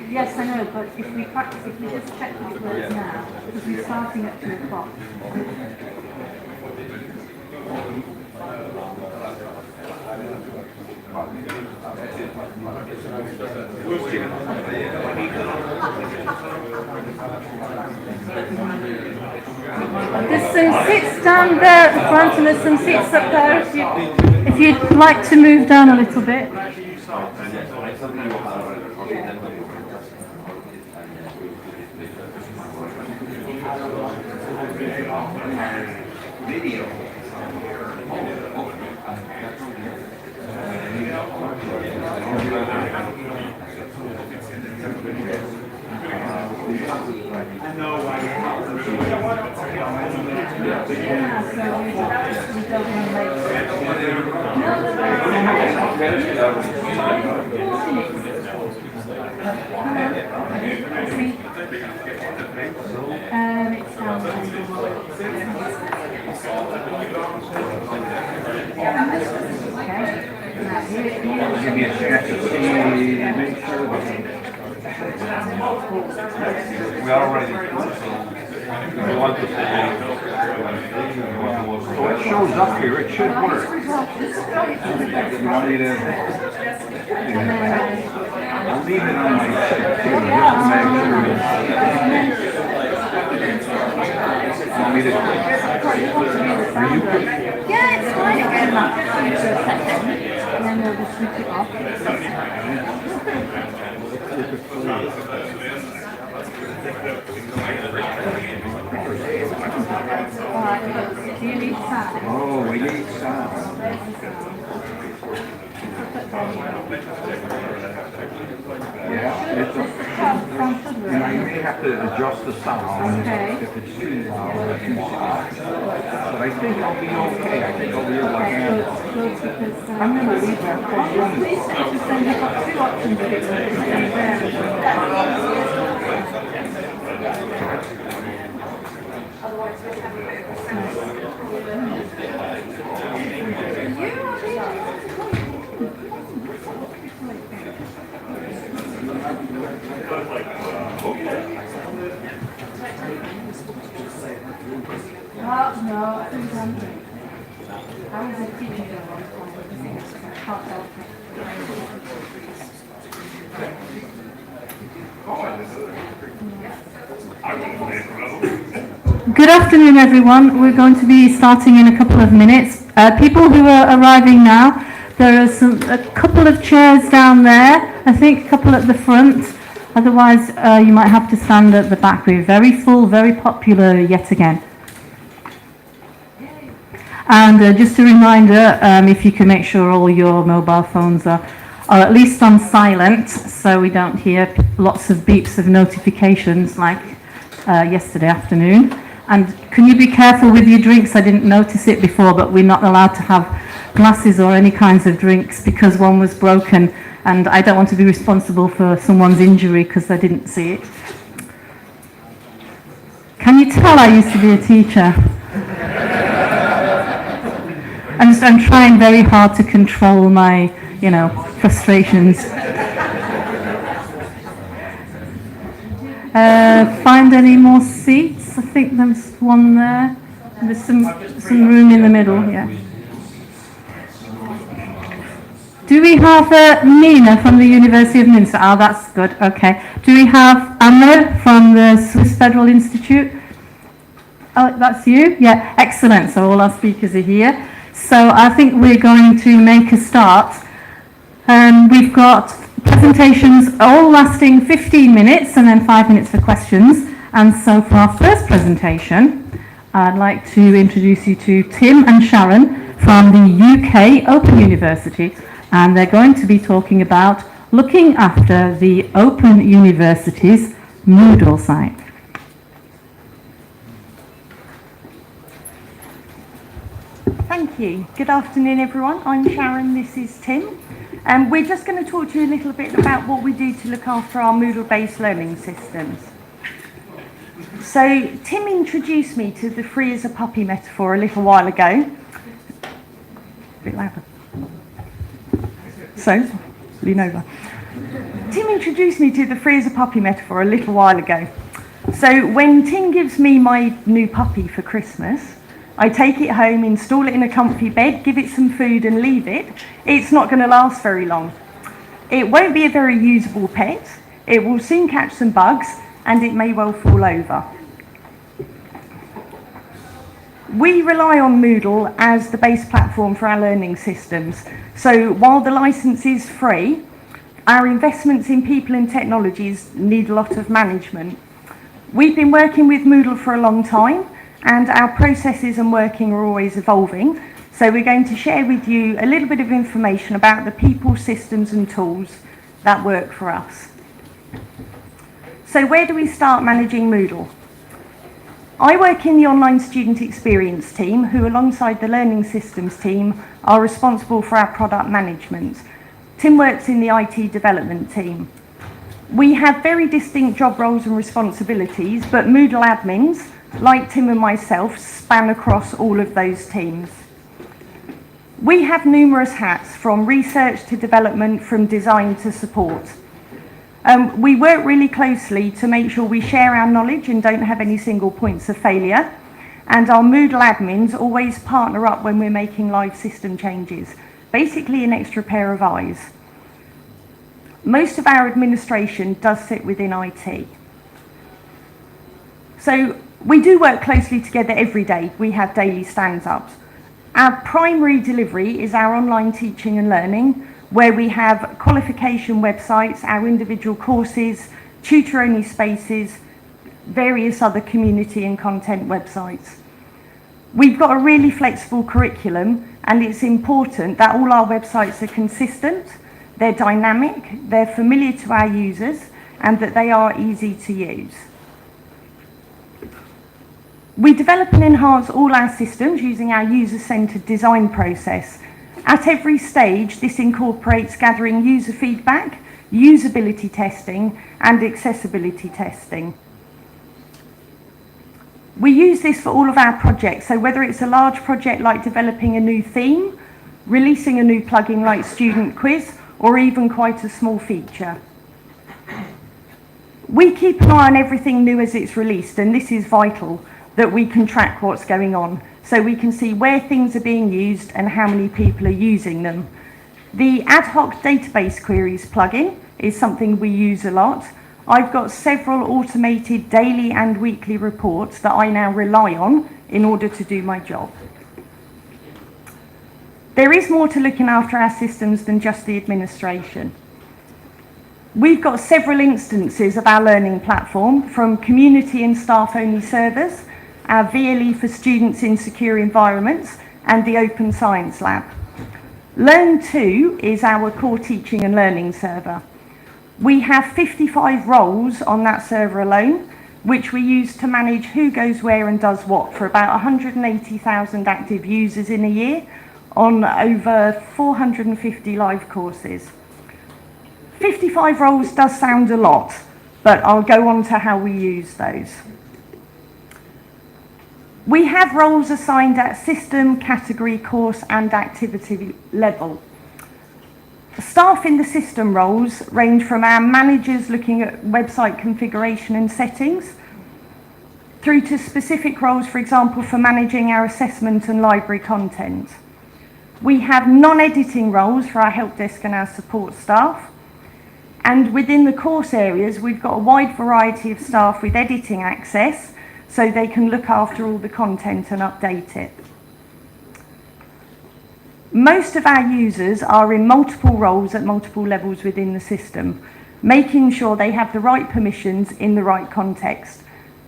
Yes, I know, but if we practice, if we just check these words now, because we're starting at 2 o'clock. There's some seats down there at the front, and there's some seats up there if you'd like to move down a little bit. Give me a chance to see, make sure that We are ready. We want to say. so it shows up here, it should work. You want me to? I'll leave it on my stick too, just to make sure. Want me to? Are you quick? Yeah, it's fine. Again, for a second, and then we'll just switch it off. Alright, do you need sound? Oh, we need sound. Yeah, it's a, you may have to adjust the sound Okay. if it's too loud or too soft. But I think I'll be okay. I think I'll be able to handle it. I'm going to leave that for you. Please just then you've got two options of it. No, I think I was a teacher for a long time. I can't help it. Good afternoon, everyone. We're going to be starting in a couple of minutes. People who are arriving now, there are a couple of chairs down there, I think a couple at the front. Otherwise, you might have to stand at the back. We're very full, very popular yet again. And just a reminder, if you can make sure all your mobile phones are at least on silent, so we don't hear lots of beeps of notifications like yesterday afternoon. And can you be careful with your drinks? I didn't notice it before, but we're not allowed to have glasses or any kinds of drinks because one was broken, and I don't want to be responsible for someone's injury because I didn't see it. Can you tell I used to be a teacher? I'm trying very hard to control my, frustrations. Find any more seats? I think there's one there. There's some room in the middle, yeah. Do we have Nina from the University of Minster? Oh, that's good, okay. Do we have Anna from the Swiss Federal Institute? Oh, that's you? Yeah, excellent. So all our speakers are here. So I think we're going to make a start. We've got presentations all lasting 15 minutes and then 5 minutes for questions. And so for our first presentation, I'd like to introduce you to Tim and Sharon from the UK Open University. And they're going to be talking about looking after the Open University's Moodle site. Thank you. Good afternoon, everyone. I'm Sharon, this is Tim. And we're just going to talk to you a little bit about what we do to look after our Moodle-based learning systems. So Tim introduced me to the free as a puppy metaphor a little while ago. A bit louder. So, lean over. Tim introduced me to the free as a puppy metaphor a little while ago. So when Tim gives me my new puppy for Christmas, I take it home, install it in a comfy bed, give it some food and leave it. It's not going to last very long. It won't be a very usable pet, it will soon catch some bugs, and it may well fall over. We rely on Moodle as the base platform for our learning systems. So while the license is free, our investments in people and technologies need a lot of management. We've been working with Moodle for a long time, and our processes and working are always evolving. So we're going to share with you a little bit of information about the people, systems and tools that work for us. So where do we start managing Moodle? I work in the online student experience team, who alongside the learning systems team are responsible for our product management. Tim works in the IT development team. We have very distinct job roles and responsibilities, but Moodle admins, like Tim and myself, span across all of those teams. We have numerous hats, from research to development, from design to support. We work really closely to make sure we share our knowledge and don't have any single points of failure. And our Moodle admins always partner up when we're making live system changes. Basically an extra pair of eyes. Most of our administration does sit within IT. So we do work closely together every day. We have daily stand-ups. Our primary delivery is our online teaching and learning, where we have qualification websites, our individual courses, tutor-only spaces, various other community and content websites. We've got a really flexible curriculum, and it's important that all our websites are consistent, they're dynamic, they're familiar to our users, and that they are easy to use. We develop and enhance all our systems using our user-centered design process. At every stage, this incorporates gathering user feedback, usability testing, and accessibility testing. We use this for all of our projects, so whether it's a large project like developing a new theme, releasing a new plugin like Student Quiz, or even quite a small feature. We keep an eye on everything new as it's released, and this is vital, that we can track what's going on, so we can see where things are being used and how many people are using them. The ad hoc database queries plugin is something we use a lot. I've got several automated daily and weekly reports that I now rely on in order to do my job. There is more to looking after our systems than just the administration. We've got several instances of our learning platform, from community and staff-only servers, our VLE for students in secure environments, and the Open Science Lab. Learn2 is our core teaching and learning server. We have 55 roles on that server alone, which we use to manage who goes where and does what for about 180,000 active users in a year on over 450 live courses. 55 roles does sound a lot, but I'll go on to how we use those. We have roles assigned at system, category, course and activity level. Staff in the system roles range from our managers looking at website configuration and settings, through to specific roles, for example, for managing our assessment and library content. We have non-editing roles for our help desk and our support staff. And within the course areas, we've got a wide variety of staff with editing access, so they can look after all the content and update it. Most of our users are in multiple roles at multiple levels within the system, making sure they have the right permissions in the right context.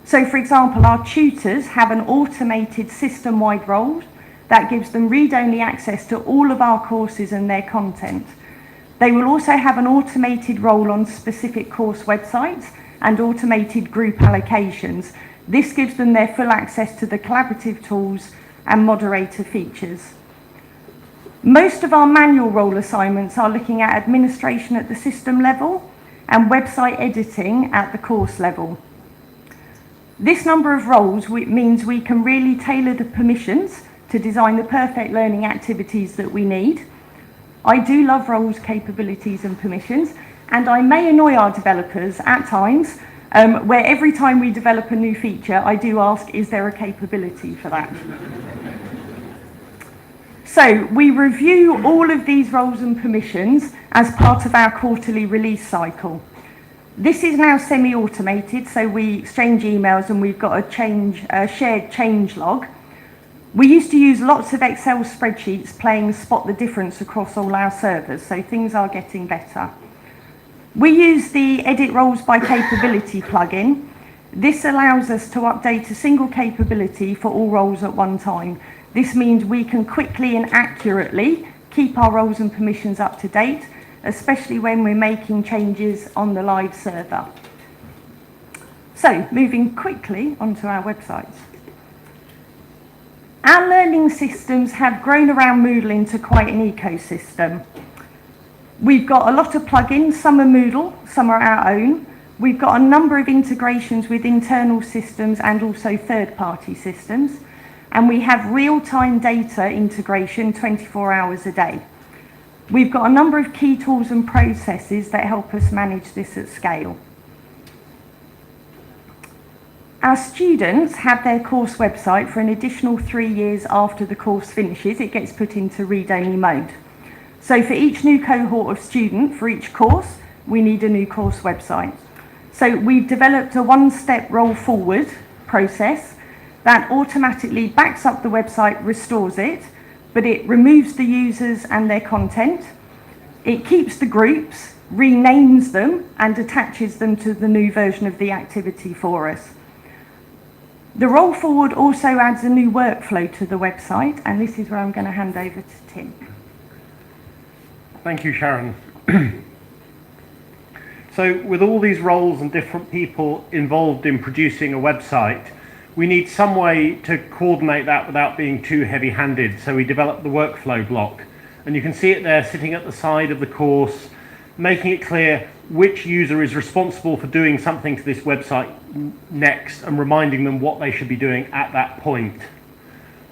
So, for example, our tutors have an automated system-wide role that gives them read-only access to all of our courses and their content. They will also have an automated role on specific course websites and automated group allocations. This gives them their full access to the collaborative tools and moderator features. Most of our manual role assignments are looking at administration at the system level and website editing at the course level. This number of roles means we can really tailor the permissions to design the perfect learning activities that we need. I do love roles, capabilities and permissions, and I may annoy our developers at times, where every time we develop a new feature, I do ask, is there a capability for that? So we review all of these roles and permissions as part of our quarterly release cycle. This is now semi-automated, so we exchange emails and we've got a shared change log. We used to use lots of Excel spreadsheets playing spot the difference across all our servers, so things are getting better. We use the Edit Roles by Capability plugin. This allows us to update a single capability for all roles at one time. This means we can quickly and accurately keep our roles and permissions up to date, especially when we're making changes on the live server. So, moving quickly onto our websites. Our learning systems have grown around Moodle into quite an ecosystem. We've got a lot of plugins, some are Moodle, some are our own. We've got a number of integrations with internal systems and also third-party systems. and we have real-time data integration 24 hours a day. We've got a number of key tools and processes that help us manage this at scale. Our students have their course website for an additional 3 years after the course finishes. It gets put into read-only mode. So for each new cohort of student, for each course, we need a new course website. So we've developed a one-step roll forward process that automatically backs up the website, restores it, but it removes the users and their content. It keeps the groups, renames them, and attaches them to the new version of the activity for us. The roll forward also adds a new workflow to the website, and this is where I'm going to hand over to Tim. Thank you, Sharon. So with all these roles and different people involved in producing a website, we need some way to coordinate that without being too heavy-handed, so we developed the workflow block. And you can see it there sitting at the side of the course, making it clear which user is responsible for doing something to this website next and reminding them what they should be doing at that point.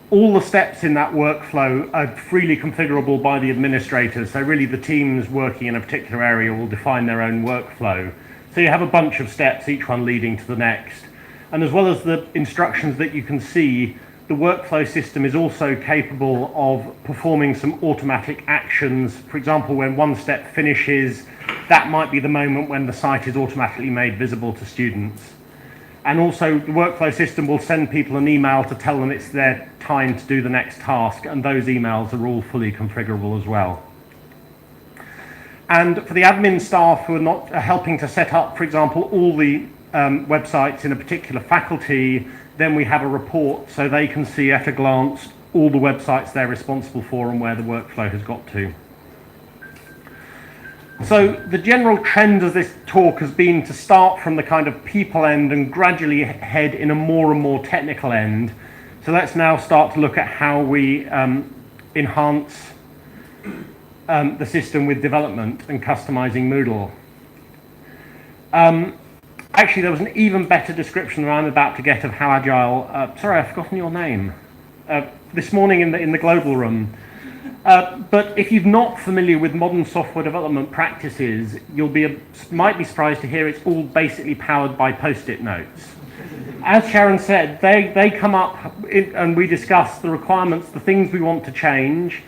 All the steps in that workflow are freely configurable by the administrators, so really the teams working in a particular area will define their own workflow. So you have a bunch of steps, each one leading to the next. And as well as the instructions that you can see, the workflow system is also capable of performing some automatic actions. For example, when one step finishes, that might be the moment when the site is automatically made visible to students. And also the workflow system will send people an email to tell them it's their time to do the next task, and those emails are all fully configurable as well. And for the admin staff who are not helping to set up, for example, all the websites in a particular faculty, then we have a report so they can see at a glance all the websites they're responsible for and where the workflow has got to. So the general trend of this talk has been to start from the kind of people end and gradually head in a more and more technical end. So let's now start to look at how we enhance the system with development and customizing Moodle. Actually, there was an even better description that I'm about to get of how agile. Sorry, I've forgotten your name. This morning in the global room. But if you're not familiar with modern software development practices, might be surprised to hear it's all basically powered by post-it notes. As Sharon said, they come up and we discuss the requirements, the things we want to change.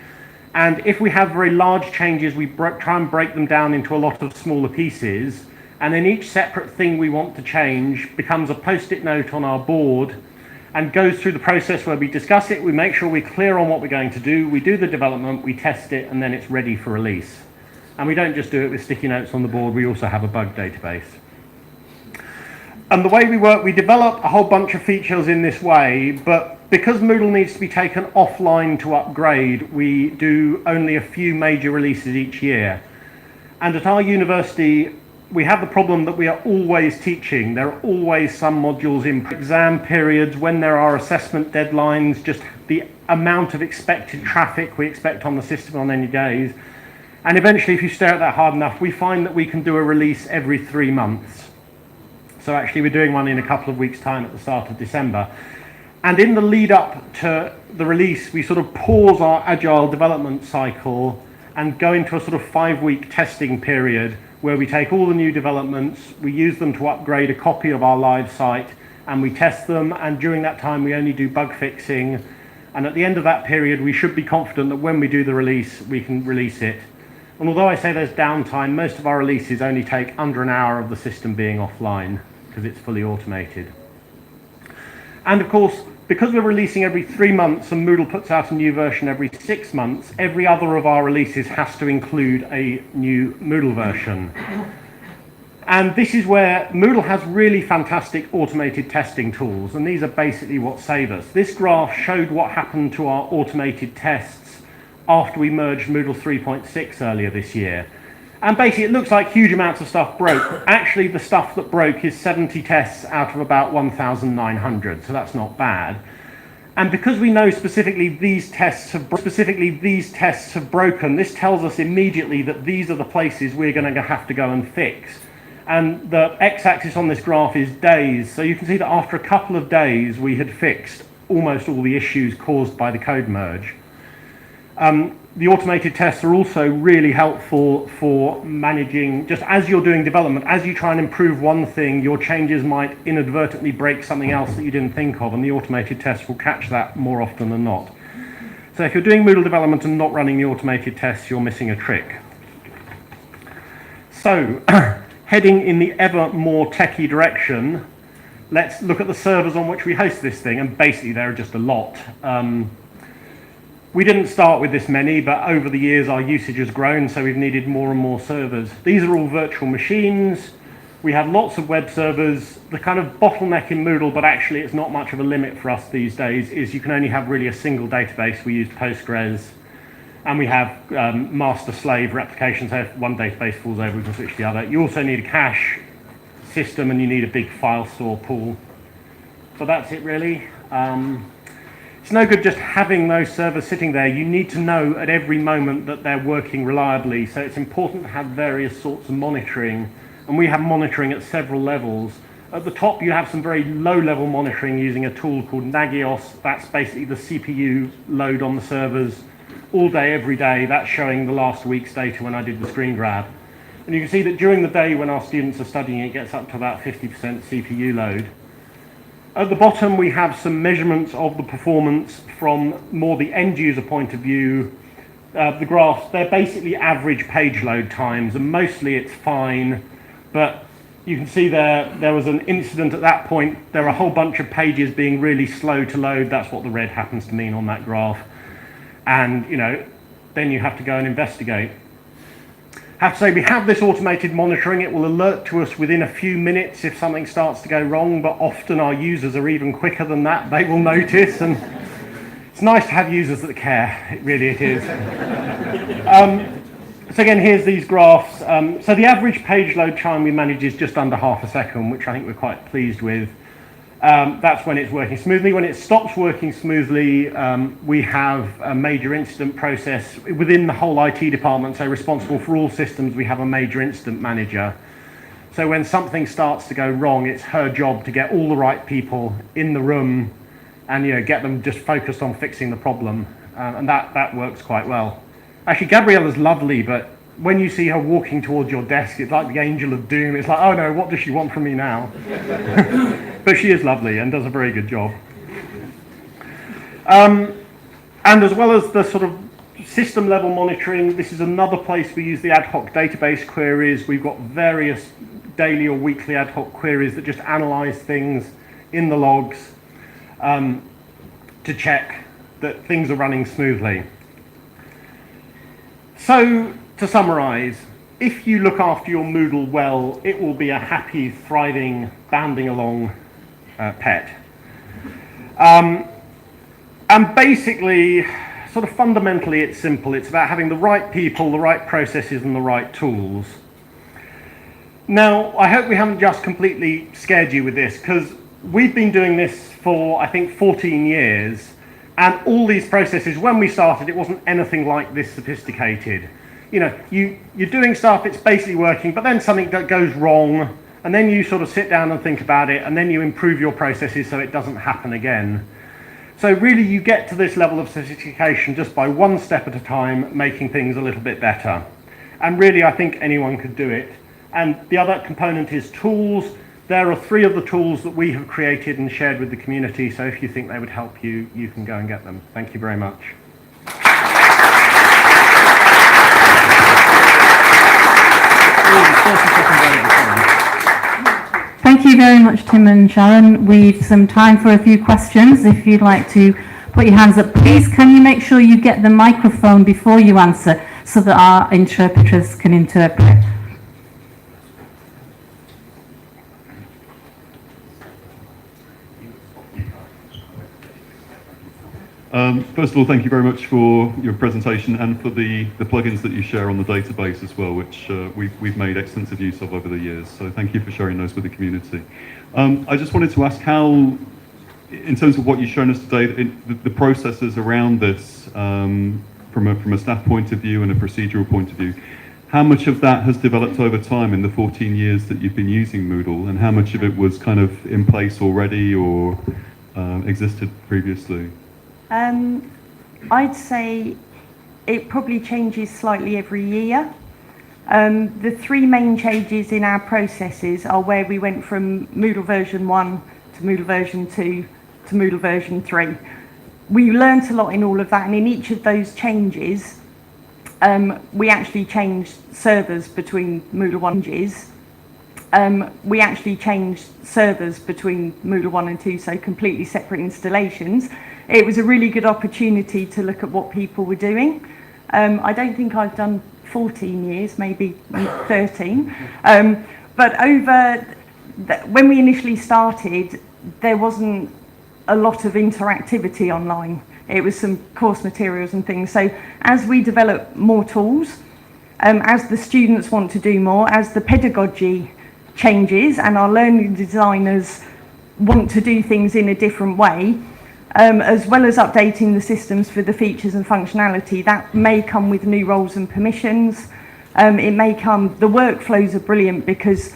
And if we have very large changes, we try and break them down into a lot of smaller pieces. And then each separate thing we want to change becomes a post-it note on our board and goes through the process where we discuss it, we make sure we're clear on what we're going to do, we do the development, we test it, and then it's ready for release. And we don't just do it with sticky notes on the board, we also have a bug database. And the way we work, we develop a whole bunch of features in this way, but because Moodle needs to be taken offline to upgrade, we do only a few major releases each year. And at our university, we have the problem that we are always teaching. There are always some modules in exam periods, when there are assessment deadlines, just the amount of expected traffic we expect on the system on any days. And eventually, if you stare at that hard enough, we find that we can do a release every 3 months. So actually, we're doing one in a couple of weeks' time at the start of December. And in the lead up to the release, we sort of pause our agile development cycle and go into a sort of 5-week testing period where we take all the new developments, we use them to upgrade a copy of our live site, and we test them, and during that time we only do bug fixing, and at the end of that period we should be confident that when we do the release we can release it. And although I say there's downtime, most of our releases only take under an hour of the system being offline because it's fully automated. And of course, because we're releasing every 3 months and Moodle puts out a new version every 6 months, every other of our releases has to include a new Moodle version. And this is where Moodle has really fantastic automated testing tools, and these are basically what save us. This graph showed what happened to our automated tests after we merged Moodle 3.6 earlier this year. And basically it looks like huge amounts of stuff broke. Actually, the stuff that broke is 70 tests out of about 1,900, so that's not bad. And because we know specifically these tests have broken, this tells us immediately that these are the places we're going to have to go and fix. And the x-axis on this graph is days, so you can see that after a couple of days we had fixed almost all the issues caused by the code merge. The automated tests are also really helpful for managing, just as you're doing development, as you try and improve one thing, your changes might inadvertently break something else that you didn't think of, and the automated tests will catch that more often than not. So if you're doing Moodle development and not running the automated tests, you're missing a trick. So, heading in the ever more techie direction, let's look at the servers on which we host this thing, and basically there are just a lot. We didn't start with this many, but over the years our usage has grown, so we've needed more and more servers. These are all virtual machines. We have lots of web servers. The kind of bottleneck in Moodle, but actually it's not much of a limit for us these days, is you can only have really a single database. We use Postgres, and we have master-slave replication, so if one database falls over, we can switch to the other. You also need a cache system, and you need a big file store pool. So that's it, really. It's no good just having those servers sitting there. You need to know at every moment that they're working reliably. So it's important to have various sorts of monitoring. And we have monitoring at several levels. At the top, you have some very low-level monitoring using a tool called Nagios. That's basically the CPU load on the servers all day, every day. That's showing the last week's data when I did the screen grab. And you can see that during the day when our students are studying, it gets up to about 50% CPU load. At the bottom, we have some measurements of the performance from more the end user point of view. The graphs, they're basically average page load times, and mostly it's fine, but you can see there was an incident at that point. There are a whole bunch of pages being really slow to load. That's what the red happens to mean on that graph. And, then you have to go and investigate. I have to say, we have this automated monitoring. It will alert to us within a few minutes if something starts to go wrong, but often our users are even quicker than that. They will notice, and it's nice to have users that care. It is. So again, here's these graphs. So the average page load time we manage is just under half a second, which I think we're quite pleased with. That's when it's working smoothly. When it stops working smoothly, we have a major incident process within the whole IT department, so responsible for all systems. We have a major incident manager. So when something starts to go wrong, it's her job to get all the right people in the room and get them just focused on fixing the problem. And that works quite well. Actually, Gabriella's lovely, but when you see her walking towards your desk, it's like the angel of doom. It's like, oh no, what does she want from me now? But she is lovely and does a very good job. And as well as the sort of system level monitoring, this is another place we use the ad hoc database queries. We've got various daily or weekly ad hoc queries that just analyze things in the logs to check that things are running smoothly. So, to summarize, if you look after your Moodle well, it will be a happy, thriving, bounding along pet. And basically, sort of fundamentally, it's simple. It's about having the right people, the right processes, and the right tools. Now, I hope we haven't just completely scared you with this, because we've been doing this for, I think, 14 years, and all these processes, when we started, it wasn't anything like this sophisticated. You're doing stuff, it's basically working, but then something goes wrong, and then you sort of sit down and think about it, and then you improve your processes so it doesn't happen again. So really, you get to this level of sophistication just by one step at a time, making things a little bit better. And really, I think anyone could do it. And the other component is tools. There are 3 of the tools that we have created and shared with the community, so if you think they would help you, you can go and get them. Thank you very much. Thank you very much, Tim and Sharon. We've some time for a few questions. If you'd like to put your hands up, please, can you make sure you get the microphone before you answer so that our interpreters can interpret? First of all, thank you very much for your presentation and for the plugins that you share on the database as well, which we've made extensive use of over the years. So thank you for sharing those with the community. I just wanted to ask how, in terms of what you've shown us today, the processes around this, from a staff point of view and a procedural point of view, how much of that has developed over time in the 14 years that you've been using Moodle, and how much of it was kind of in place already, or existed previously? I'd say it probably changes slightly every year. The three main changes in our processes are where we went from Moodle version 1 to Moodle version 2 to Moodle version 3. We learnt a lot in all of that, and in each of those changes, we actually changed servers between Moodle 1 we actually changed servers between Moodle 1 and 2, so completely separate installations. It was a really good opportunity to look at what people were doing. I don't think I've done 14 years, maybe 13. But when we initially started, there wasn't a lot of interactivity online. It was some course materials and things. So as we develop more tools, as the students want to do more, as the pedagogy changes and our learning designers want to do things in a different way, as well as updating the systems for the features and functionality, that may come with new roles and permissions. It may come, the workflows are brilliant because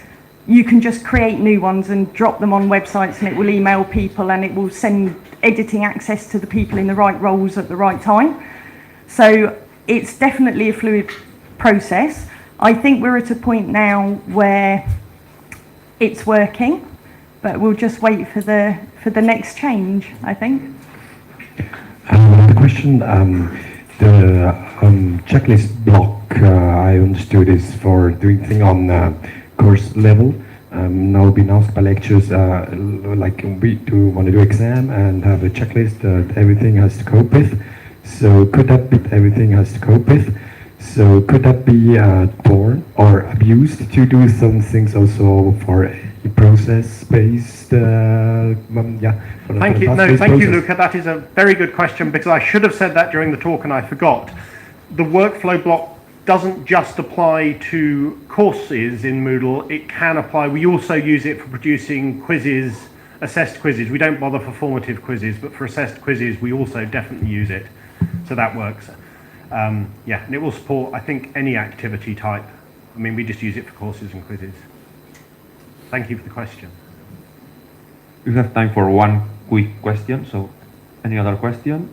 you can just create new ones and drop them on websites and it will email people and it will send editing access to the people in the right roles at the right time. So it's definitely a fluid process. I think we're at a point now where it's working, but we'll just wait for the next change, I think. The question, the checklist block, I understood is for doing things on course level. Now being asked by lectures, like we do want to do exam and have a checklist that everything has to cope with. So could that be everything has to cope with? So could that be born or abused to do some things also for a process-based? Thank you. No, thank you, Luca. That is a very good question because I should have said that during the talk and I forgot. The workflow block doesn't just apply to courses in Moodle. It can apply. We also use it for producing quizzes, assessed quizzes. We don't bother for formative quizzes, but for assessed quizzes, we also definitely use it. So that works. Yeah, and it will support, I think, any activity type. I mean, we just use it for courses and quizzes. Thank you for the question. We have time for one quick question, so any other question?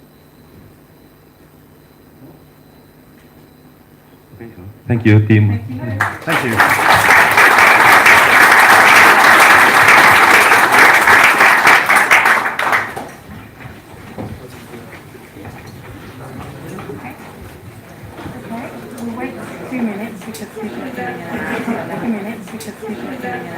Okay, so thank you, team. Thank you. We'll wait 2 minutes because people are doing it. 2 minutes because people are doing it.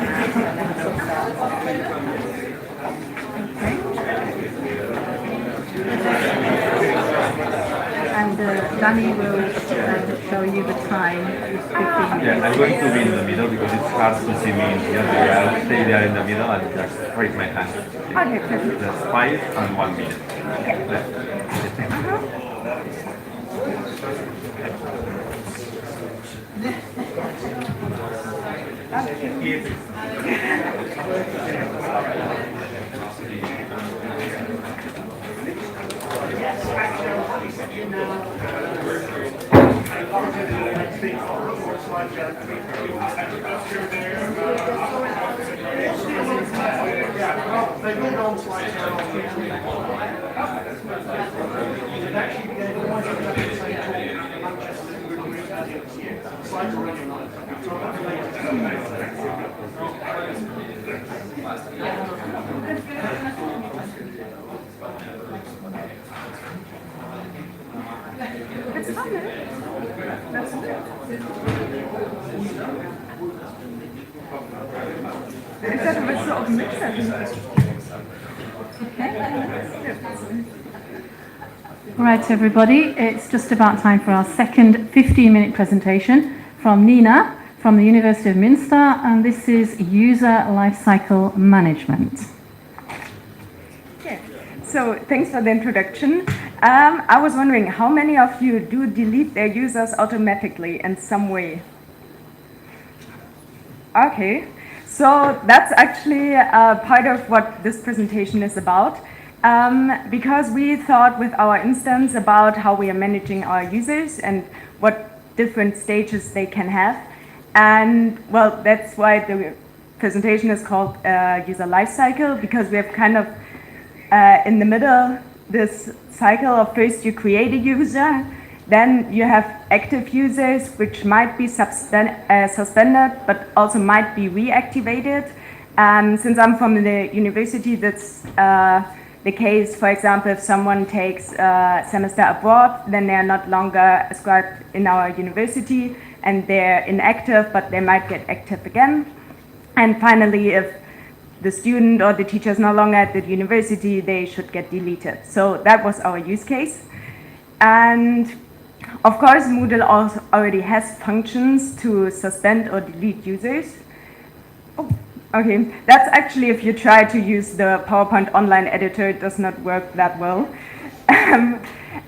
And Danny will show you the time. 15 Yeah, I'm going to be in the middle because it's hard to see me in here. I'll stay there in the middle and just raise my hand. Okay, perfect. Just 5 and 1 minute. All right, everybody, it's just about time for our second 15-minute presentation from Nina from the University of Minster, and this is user lifecycle management. Yeah. So thanks for the introduction. I was wondering how many of you do delete their users automatically in some way? Okay, so that's actually part of what this presentation is about. Because we thought with our instance about how we are managing our users and what different stages they can have. And well, that's why the presentation is called user lifecycle, because we have kind of in the middle, this cycle of first you create a user, then you have active users, which might be suspended, but also might be reactivated. Since I'm from the university, that's the case. For example, if someone takes a semester abroad, then they are not longer ascribed in our university, and they're inactive, but they might get active again. And finally, if the student or the teacher is no longer at the university, they should get deleted. So that was our use case. And of course, Moodle also already has functions to suspend or delete users. Oh, okay, that's actually if you try to use the PowerPoint online editor, it does not work that well.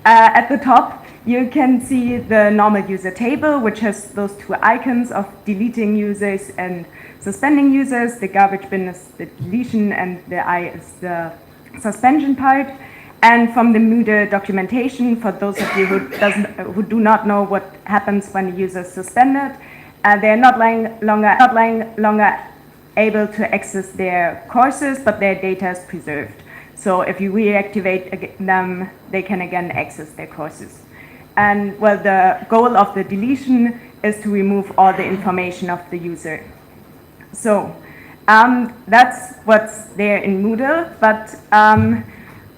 At the top, you can see the normal user table, which has those two icons of deleting users and suspending users. The garbage bin is the deletion and the I is the suspension part. And from the Moodle documentation, for those of you who do not know what happens when a user is suspended, they're not longer able to access their courses, but their data is preserved. So if you reactivate them, they can again access their courses. And well, the goal of the deletion is to remove all the information of the user. So that's what's there in Moodle, but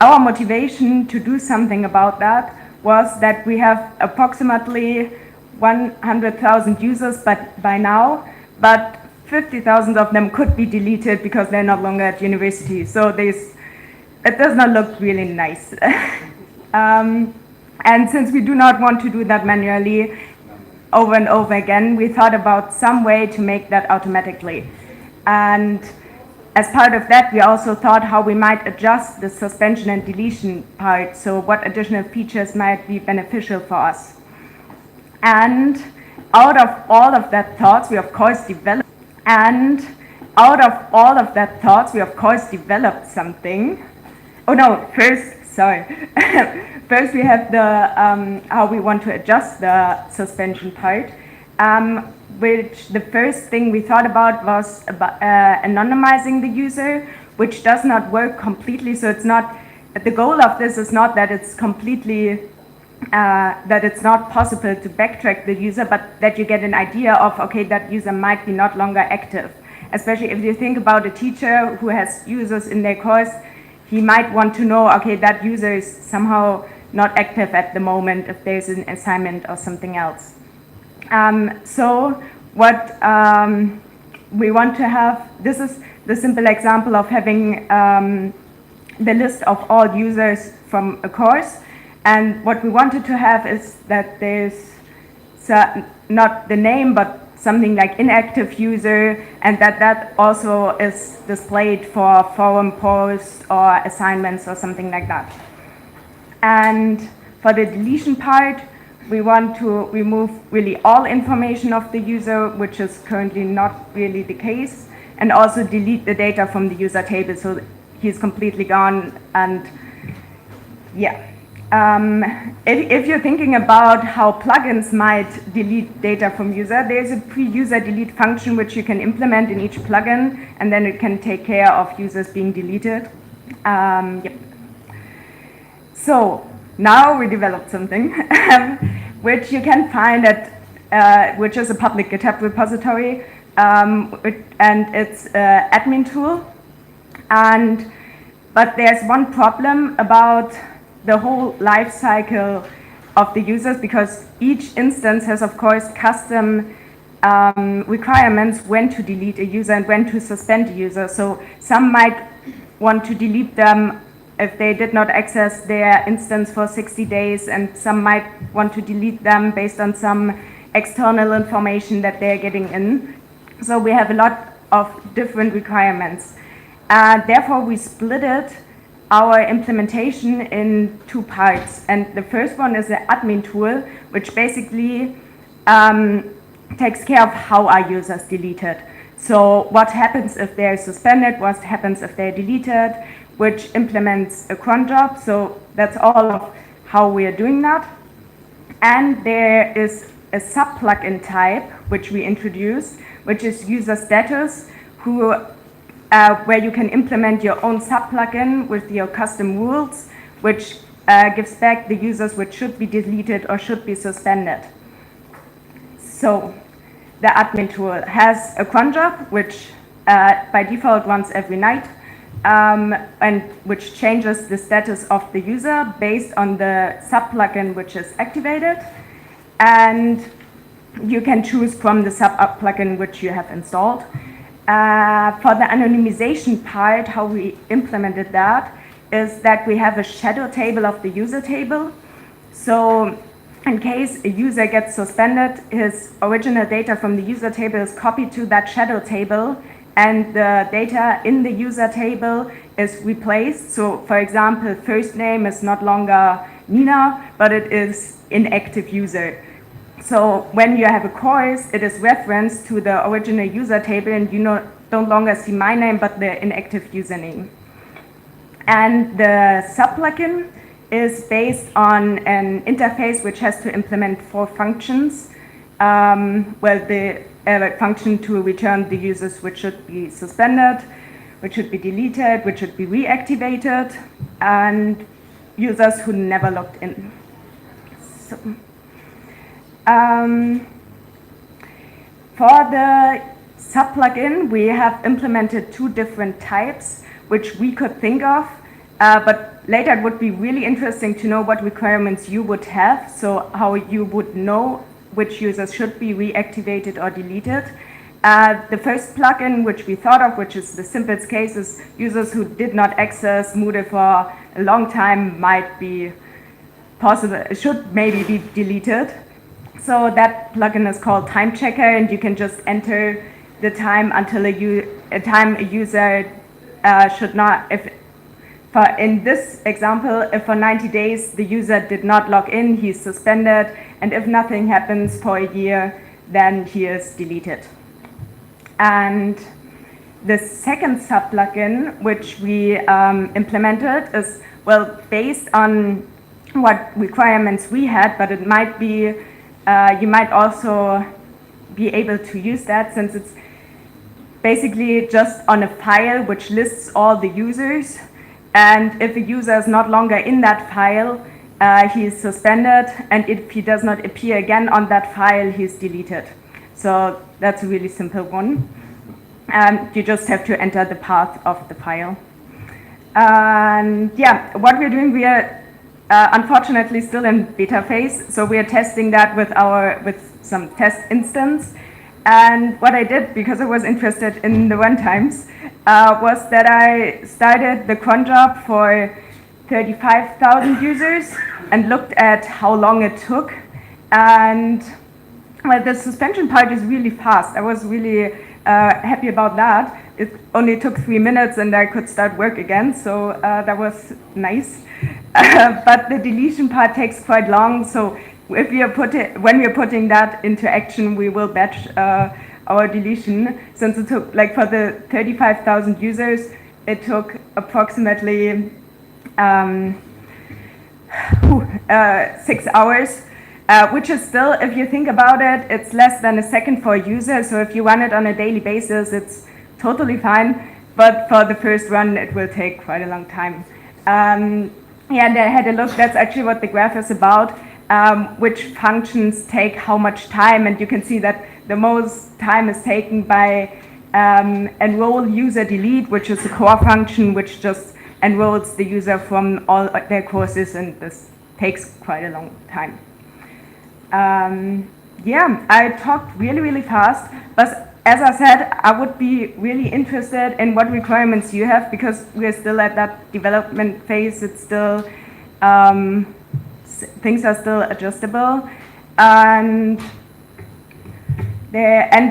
our motivation to do something about that was that we have approximately 100,000 users by now, but 50,000 of them could be deleted because they're no longer at university. So it does not look really nice. And since we do not want to do that manually over and over again, we thought about some way to make that automatically. And as part of that, we also thought how we might adjust the suspension and deletion part, so what additional features might be beneficial for us. And out of all of that thoughts, we of course developed something. Oh no, First we have the how we want to adjust the suspension part, which the first thing we thought about was about, anonymizing the user, which does not work completely. So it's not, the goal of this is not that it's completely, that it's not possible to backtrack the user, but that you get an idea of, okay, that user might be not longer active. Especially if you think about a teacher who has users in their course, he might want to know, okay, that user is somehow not active at the moment if there's an assignment or something else. So what we want to have, this is the simple example of having the list of all users from a course. And what we wanted to have is that there's not the name, but something like inactive user, and that also is displayed for forum posts or assignments or something like that. And for the deletion part, we want to remove really all information of the user, which is currently not really the case, and also delete the data from the user table so he's completely gone. And yeah. If you're thinking about how plugins might delete data from user, there's a pre-user delete function which you can implement in each plugin, and then it can take care of users being deleted. Yep. So now we developed something which you can find at, which is a public GitHub repository, and it's an admin tool. But there's one problem about the whole life cycle of the users, because each instance has, of course, custom requirements when to delete a user and when to suspend a user. So some might want to delete them if they did not access their instance for 60 days, and some might want to delete them based on some external information that they're getting in. So we have a lot of different requirements. Therefore, we split it our implementation in two parts. And the first one is the admin tool, which basically takes care of how our users deleted. So what happens if they're suspended, what happens if they're deleted, which implements a cron job. So that's all of how we are doing that. And there is a sub-plugin type, which we introduced, which is user status, who where you can implement your own sub-plugin with your custom rules, which gives back the users which should be deleted or should be suspended. So the admin tool has a cron job, which by default runs every night, and which changes the status of the user based on the sub-plugin which is activated. And you can choose from the sub-plugin which you have installed. For the anonymization part, how we implemented that is that we have a shadow table of the user table. So in case a user gets suspended, his original data from the user table is copied to that shadow table, and the data in the user table is replaced. So for example, first name is no longer Nina, but it is inactive user. So when you have a course, it is referenced to the original user table, and you no longer see my name, but the inactive username. And the sub-plugin is based on an interface which has to implement 4 functions. The function to return the users which should be suspended, which should be deleted, which should be reactivated, and users who never logged in. So, for the sub-plugin, we have implemented 2 different types, which we could think of, but later it would be really interesting to know what requirements you would have, so how you would know which users should be reactivated or deleted. The first plugin which we thought of, which is the simplest case, is users who did not access Moodle for a long time might be possible, should maybe be deleted. So that plugin is called Time Checker, and you can just enter the time until a user should not, in this example, if for 90 days the user did not log in, he's suspended, and if nothing happens for a year, then he is deleted. And the second sub-plugin, which we implemented, is, well, based on what requirements we had, but it might be, you might also be able to use that, since it's basically just on a file which lists all the users, and if a user is not longer in that file, he is suspended, and if he does not appear again on that file, he is deleted. So that's a really simple one. And you just have to enter the path of the file. And yeah, what we're doing, we are unfortunately still in beta phase, so we are testing that with some test instance. And what I did, because I was interested in the runtimes, was that I started the cron job for 35,000 users and looked at how long it took. And well, the suspension part is really fast. I was really happy about that. It only took 3 minutes and I could start work again, so that was nice. But the deletion part takes quite long, so if we are when we are putting that into action, we will batch our deletion. Since it took, like for the 35,000 users, it took approximately 6 hours, which is still, if you think about it, it's less than a second for a user. So if you run it on a daily basis, it's totally fine. But for the first run, it will take quite a long time. Yeah, and I had a look. That's actually what the graph is about. Which functions take how much time, and you can see that the most time is taken by enroll user delete, which is a core function which just enrolls the user from all their courses, and this takes quite a long time. Yeah, I talked really fast, but as I said, I would be really interested in what requirements you have, because we're still at that development phase. It's still things are still adjustable, and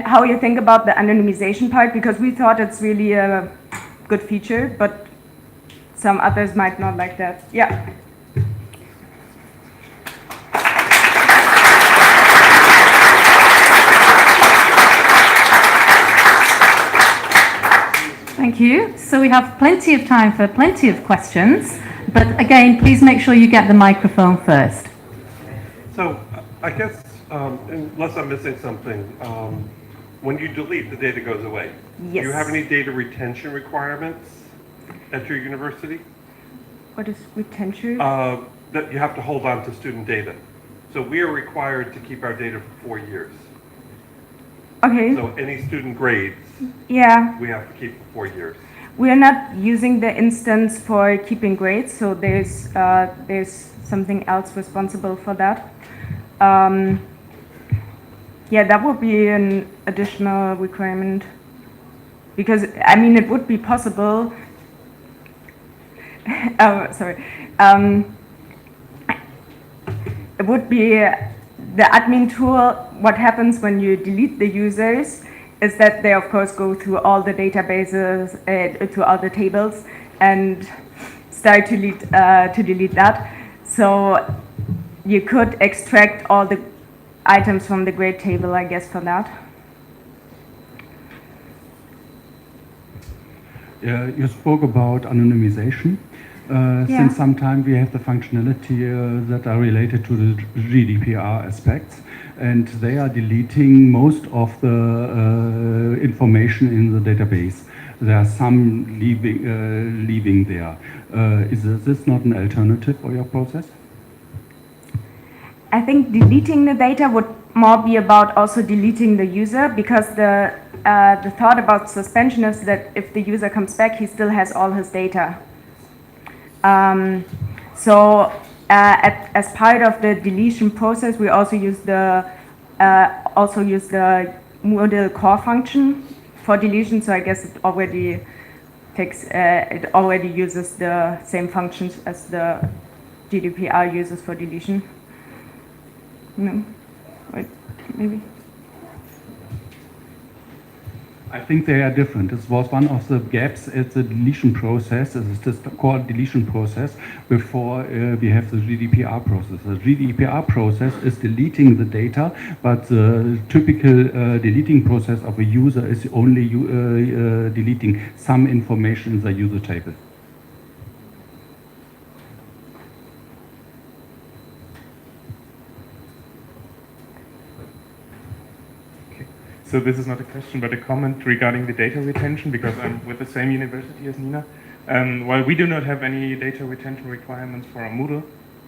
how you think about the anonymization part, because we thought it's really a good feature, but some others might not like that. Yeah. Thank you. So we have plenty of time for plenty of questions, but again, please make sure you get the microphone first. So I guess, unless I'm missing something, When you delete, the data goes away. Yes. Do you have any data retention requirements at your university? What is retention? That you have to hold on to student data. So we are required to keep our data for 4 years. Okay. So any student grades, Yeah. we have to keep for 4 years. We are not using the instance for keeping grades, so there's something else responsible for that. Yeah, that would be an additional requirement, because I mean it would be possible. Sorry, it would be the admin tool. What happens when you delete the users is that they of course go through all the databases, to all the tables, and start to delete that. So you could extract all the items from the grade table, I guess, for that. You spoke about anonymization. Since some time we have the functionality that are related to the GDPR aspects, and they are deleting most of the information in the database. There are some leaving there. Is this not an alternative for your process? I think deleting the data would more be about also deleting the user, because the thought about suspension is that if the user comes back, he still has all his data. As part of the deletion process, we also use the Moodle core function for deletion. So I guess it already uses the same functions as the GDPR uses for deletion. No, wait, maybe. I think they are different. This was one of the gaps at the deletion process. It's the core deletion process before we have the GDPR process. The GDPR process is deleting the data, but the typical deleting process of a user is only deleting some information in the user table. So this is not a question, but a comment regarding the data retention, because I'm with the same university as Nina. While we do not have any data retention requirements for a Moodle,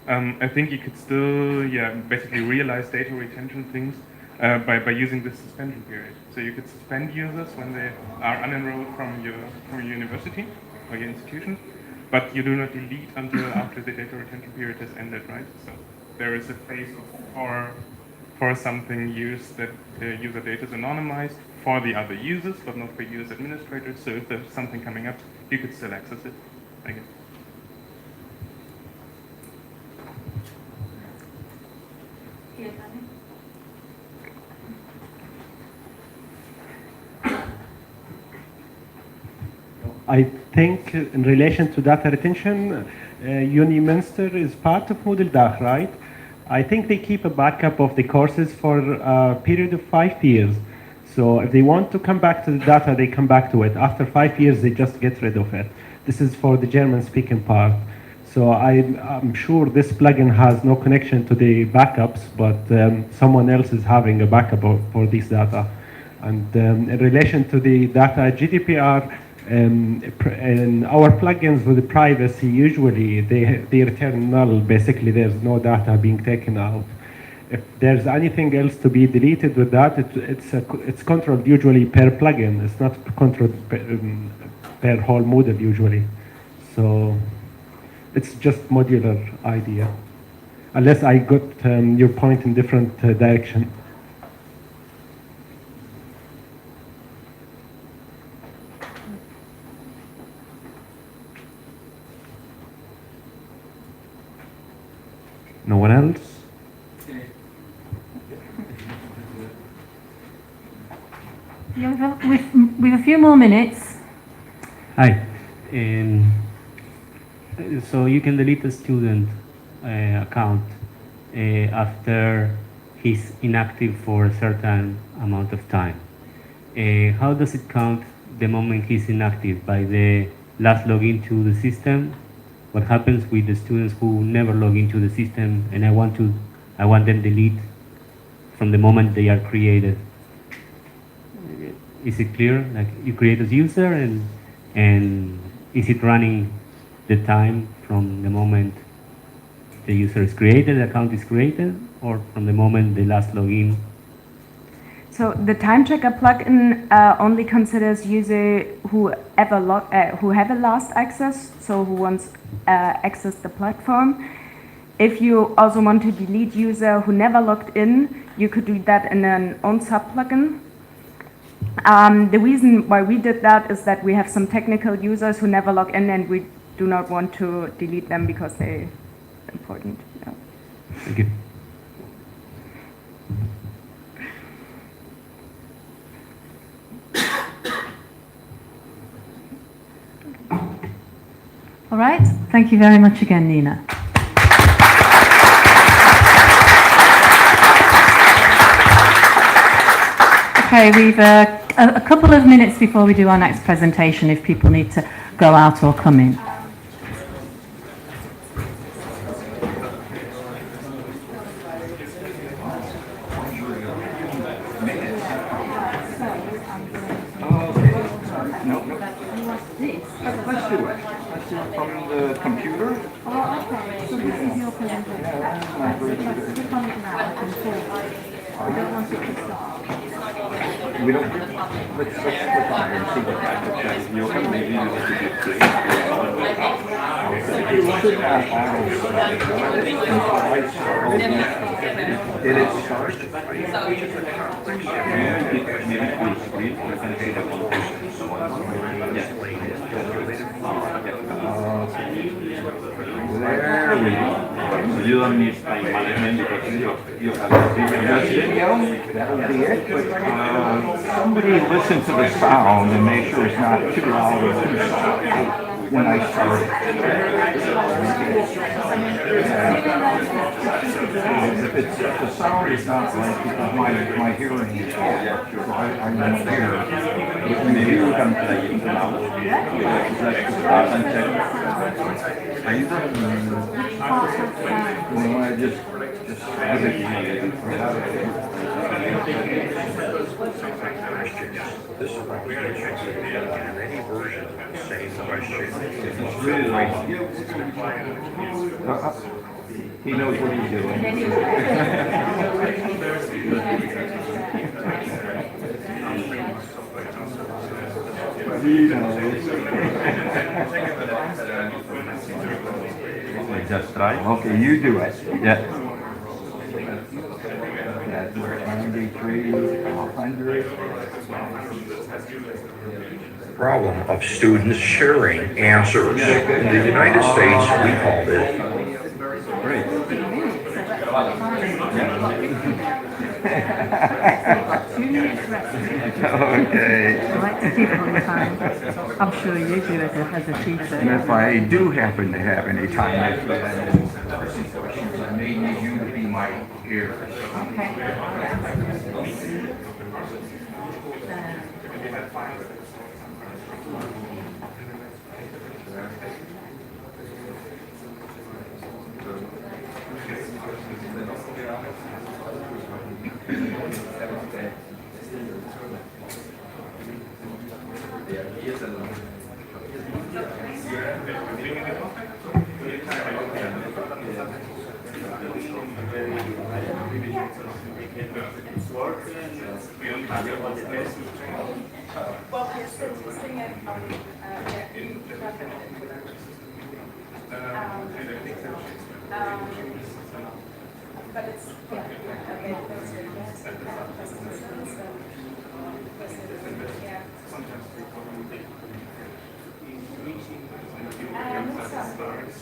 I think you could still, basically realize data retention things by using this suspension period. So you could suspend users when they are unenrolled from your university or your institution, but you do not delete until after the data retention period has ended, right? So there is a phase for something used that the user data is anonymized for the other users, but not for you as administrators. So if there's something coming up, you could still access it, I guess. I think in relation to data retention, Uni Münster is part of Moodle DACH, right? I think they keep a backup of the courses for a period of 5 years. So if they want to come back to the data, they come back to it. After 5 years, they just get rid of it. This is for the German-speaking part. So I'm sure this plugin has no connection to the backups, but someone else is having a backup for this data. And in relation to the data GDPR, and our plugins with the privacy, usually they return null. Basically, there's no data being taken out. If there's anything else to be deleted with that, it's controlled usually per plugin. It's not controlled per whole Moodle usually. So it's just modular idea, unless I got your point in different direction. No one else? With a few more minutes. Hi. So you can delete a student account after he's inactive for a certain amount of time. How does it count the moment he's inactive? By the last login to the system? What happens with the students who never log into the system and I want them delete from the moment they are created? Is it clear? Like you create a user and is it running the time from the moment the user is created, the account is created, or from the moment they last login? So the time checker plugin only considers user who have a last access, so who once accessed the platform. If you also want to delete user who never logged in, you could do that in an own sub plugin. The reason why we did that is that we have some technical users who never log in, and we do not want to delete them because they're important. Yeah. Thank you. All right. Thank you very much again, Nina. Okay, we've a couple of minutes before we do our next presentation if people need to go out or come in. Let's do it. Let's do it from the computer. Oh, okay. So this is your presentation. Let's click on it now. We don't want it to stop. We don't. Let's click on it and see what happens. You'll have the video to do. It should not Did it start? There we go. You don't need time management because you have a video. That'll be it. But somebody listen to the sound and make sure it's not too loud or too soft when I start it. If the sound is not like my hearing is I don't hear. maybe you can play it now. Like start and check. Are you I just have it. This is what we can check in any version of the same question. It's really like he knows what he's doing. just try? Okay, you do it. Yeah. That's 93, 100. Problem of students sharing answers. In the United States, we called it. Great. Okay. I like to keep on time. I'm sure you do as a teacher. And if I do happen to have any time after that, I may need you to be my ear. But it's, yeah, okay, that's good.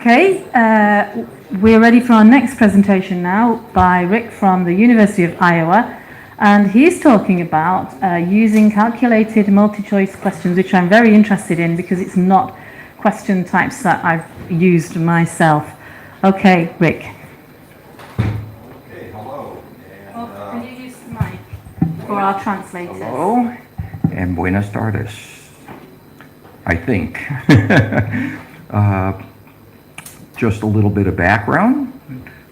Okay, we're ready for our next presentation now by Rick from the University of Iowa. And he's talking about using calculated multi-choice questions, which I'm very interested in because it's not question types that I've used myself. Okay, Rick. Okay, hello. Can you use the mic for our translators? Hello, and buenas tardes, I think. Just a little bit of background.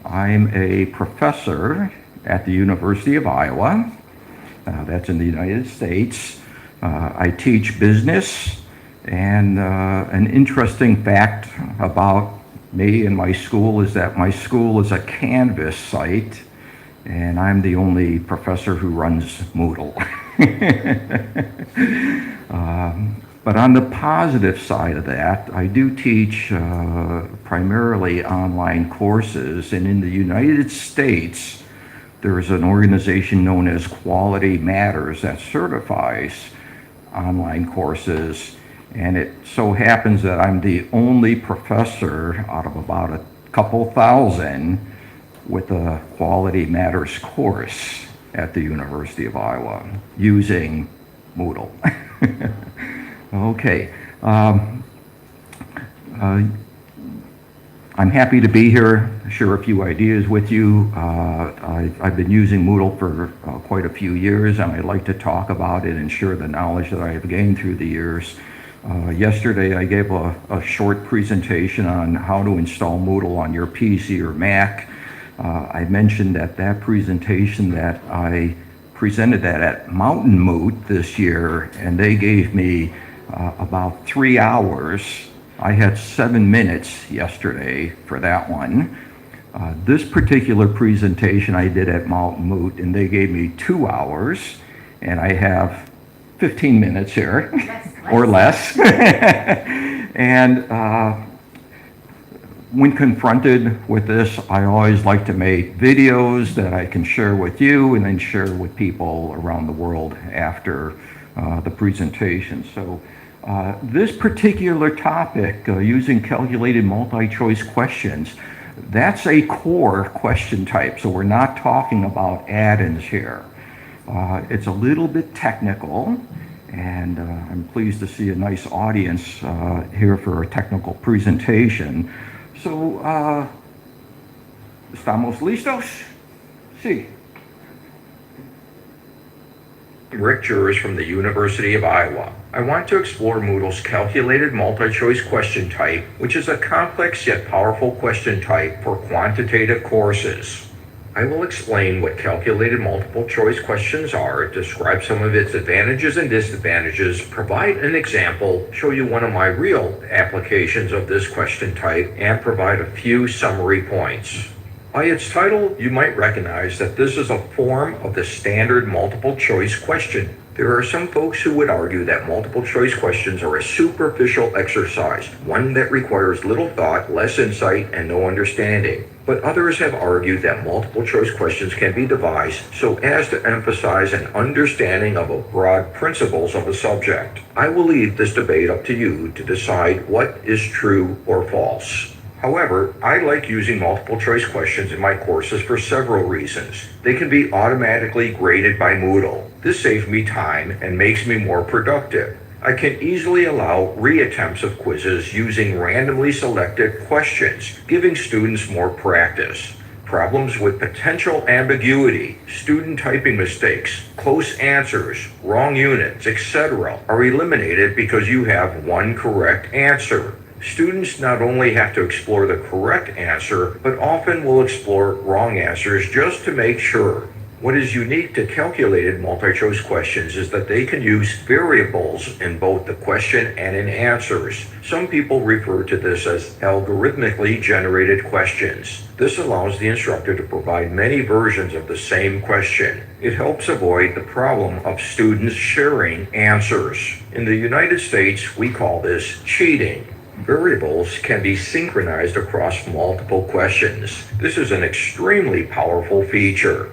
I'm a professor at the University of Iowa. That's in the United States. I teach business, and an interesting fact about me and my school is that my school is a Canvas site, and I'm the only professor who runs Moodle. But on the positive side of that, I do teach primarily online courses, and in the United States, there is an organization known as Quality Matters that certifies online courses, and it so happens that I'm the only professor out of about a couple thousand with a Quality Matters course at the University of Iowa using Moodle. Okay. I'm happy to be here, share a few ideas with you. I've been using Moodle for quite a few years, and I'd like to talk about it and share the knowledge that I have gained through the years. Yesterday, I gave a short presentation on how to install Moodle on your PC or Mac. I mentioned at that presentation that I presented that at MoodleMoot this year, and they gave me about 3 hours. I had 7 minutes yesterday for that one. This particular presentation I did at MoodleMoot, and they gave me 2 hours, and I have 15 minutes here, or less. And when confronted with this, I always like to make videos that I can share with you and then share with people around the world after the presentation. So this particular topic, using calculated multi-choice questions, that's a core question type, so we're not talking about add-ins here. It's a little bit technical, and I'm pleased to see a nice audience here for a technical presentation. So, ¿estamos listos? Sí. Rick Jers from the University of Iowa. I want to explore Moodle's calculated multi-choice question type, which is a complex yet powerful question type for quantitative courses. I will explain what calculated multiple choice questions are, describe some of its advantages and disadvantages, provide an example, show you one of my real applications of this question type, and provide a few summary points. By its title, you might recognize that this is a form of the standard multiple choice question. There are some folks who would argue that multiple choice questions are a superficial exercise, one that requires little thought, less insight, and no understanding. But others have argued that multiple choice questions can be devised so as to emphasize an understanding of the broad principles of a subject. I will leave this debate up to you to decide what is true or false. However, I like using multiple choice questions in my courses for several reasons. They can be automatically graded by Moodle. This saves me time and makes me more productive. I can easily allow reattempts of quizzes using randomly selected questions, giving students more practice. Problems with potential ambiguity, student typing mistakes, close answers, wrong units, etc. are eliminated because you have one correct answer. Students not only have to explore the correct answer, but often will explore wrong answers just to make sure. What is unique to calculated multi-choice questions is that they can use variables in both the question and in answers. Some people refer to this as algorithmically generated questions. This allows the instructor to provide many versions of the same question. It helps avoid the problem of students sharing answers. In the United States, we call this cheating. Variables can be synchronized across multiple questions. This is an extremely powerful feature.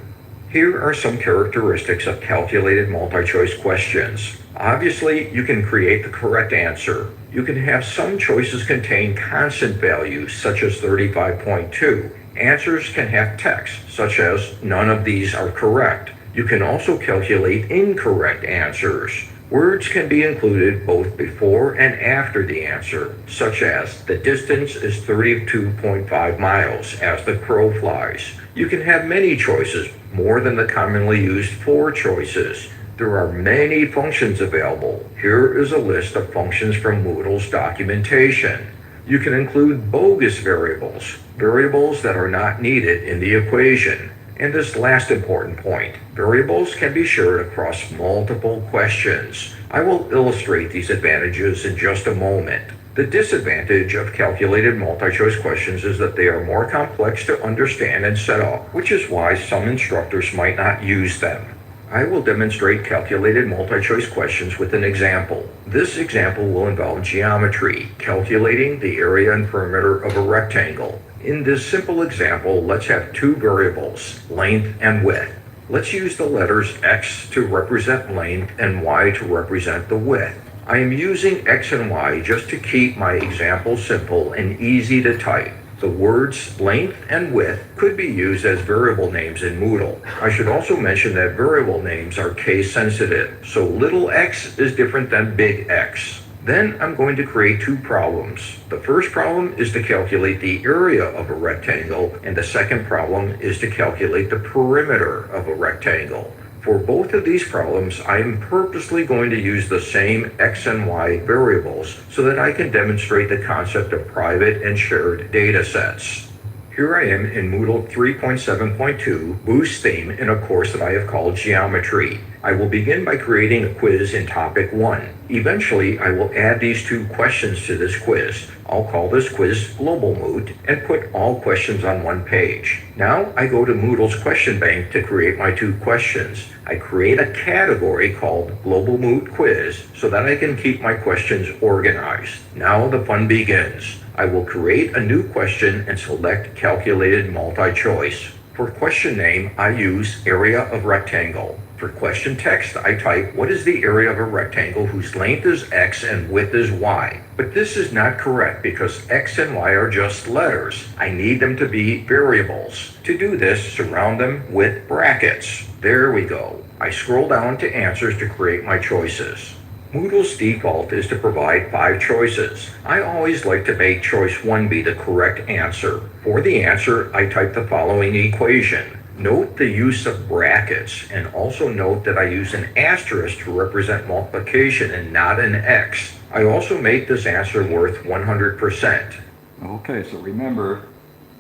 Here are some characteristics of calculated multi-choice questions. Obviously, you can create the correct answer. You can have some choices contain constant values, such as 35.2. Answers can have text, such as none of these are correct. You can also calculate incorrect answers. Words can be included both before and after the answer, such as the distance is 32.5 miles as the crow flies. You can have many choices, more than the commonly used 4 choices. There are many functions available. Here is a list of functions from Moodle's documentation. You can include bogus variables, variables that are not needed in the equation. And this last important point, variables can be shared across multiple questions. I will illustrate these advantages in just a moment. The disadvantage of calculated multi-choice questions is that they are more complex to understand and set up, which is why some instructors might not use them. I will demonstrate calculated multi-choice questions with an example. This example will involve geometry, calculating the area and perimeter of a rectangle. In this simple example, let's have 2 variables, length and width. Let's use the letters X to represent length and Y to represent the width. I am using X and Y just to keep my example simple and easy to type. The words length and width could be used as variable names in Moodle. I should also mention that variable names are case sensitive, so little x is different than big X. Then I'm going to create 2 problems. The first problem is to calculate the area of a rectangle, and the second problem is to calculate the perimeter of a rectangle. For both of these problems, I am purposely going to use the same x and y variables so that I can demonstrate the concept of private and shared data sets. Here I am in Moodle 3.7.2 Boost theme in a course that I have called Geometry. I will begin by creating a quiz in topic 1. Eventually, I will add these 2 questions to this quiz. I'll call this quiz MoodleMoot and put all questions on one page. Now I go to Moodle's question bank to create my 2 questions. I create a category called MoodleMoot Quiz so that I can keep my questions organized. Now the fun begins. I will create a new question and select calculated multi-choice. For question name, I use area of rectangle. For question text, I type, what is the area of a rectangle whose length is X and width is Y? But this is not correct because X and Y are just letters. I need them to be variables. To do this, surround them with brackets. There we go. I scroll down to answers to create my choices. Moodle's default is to provide 5 choices. I always like to make choice 1 be the correct answer. For the answer, I type the following equation. Note the use of brackets, and also note that I use an asterisk to represent multiplication and not an X. I also make this answer worth 100%. Okay, so remember,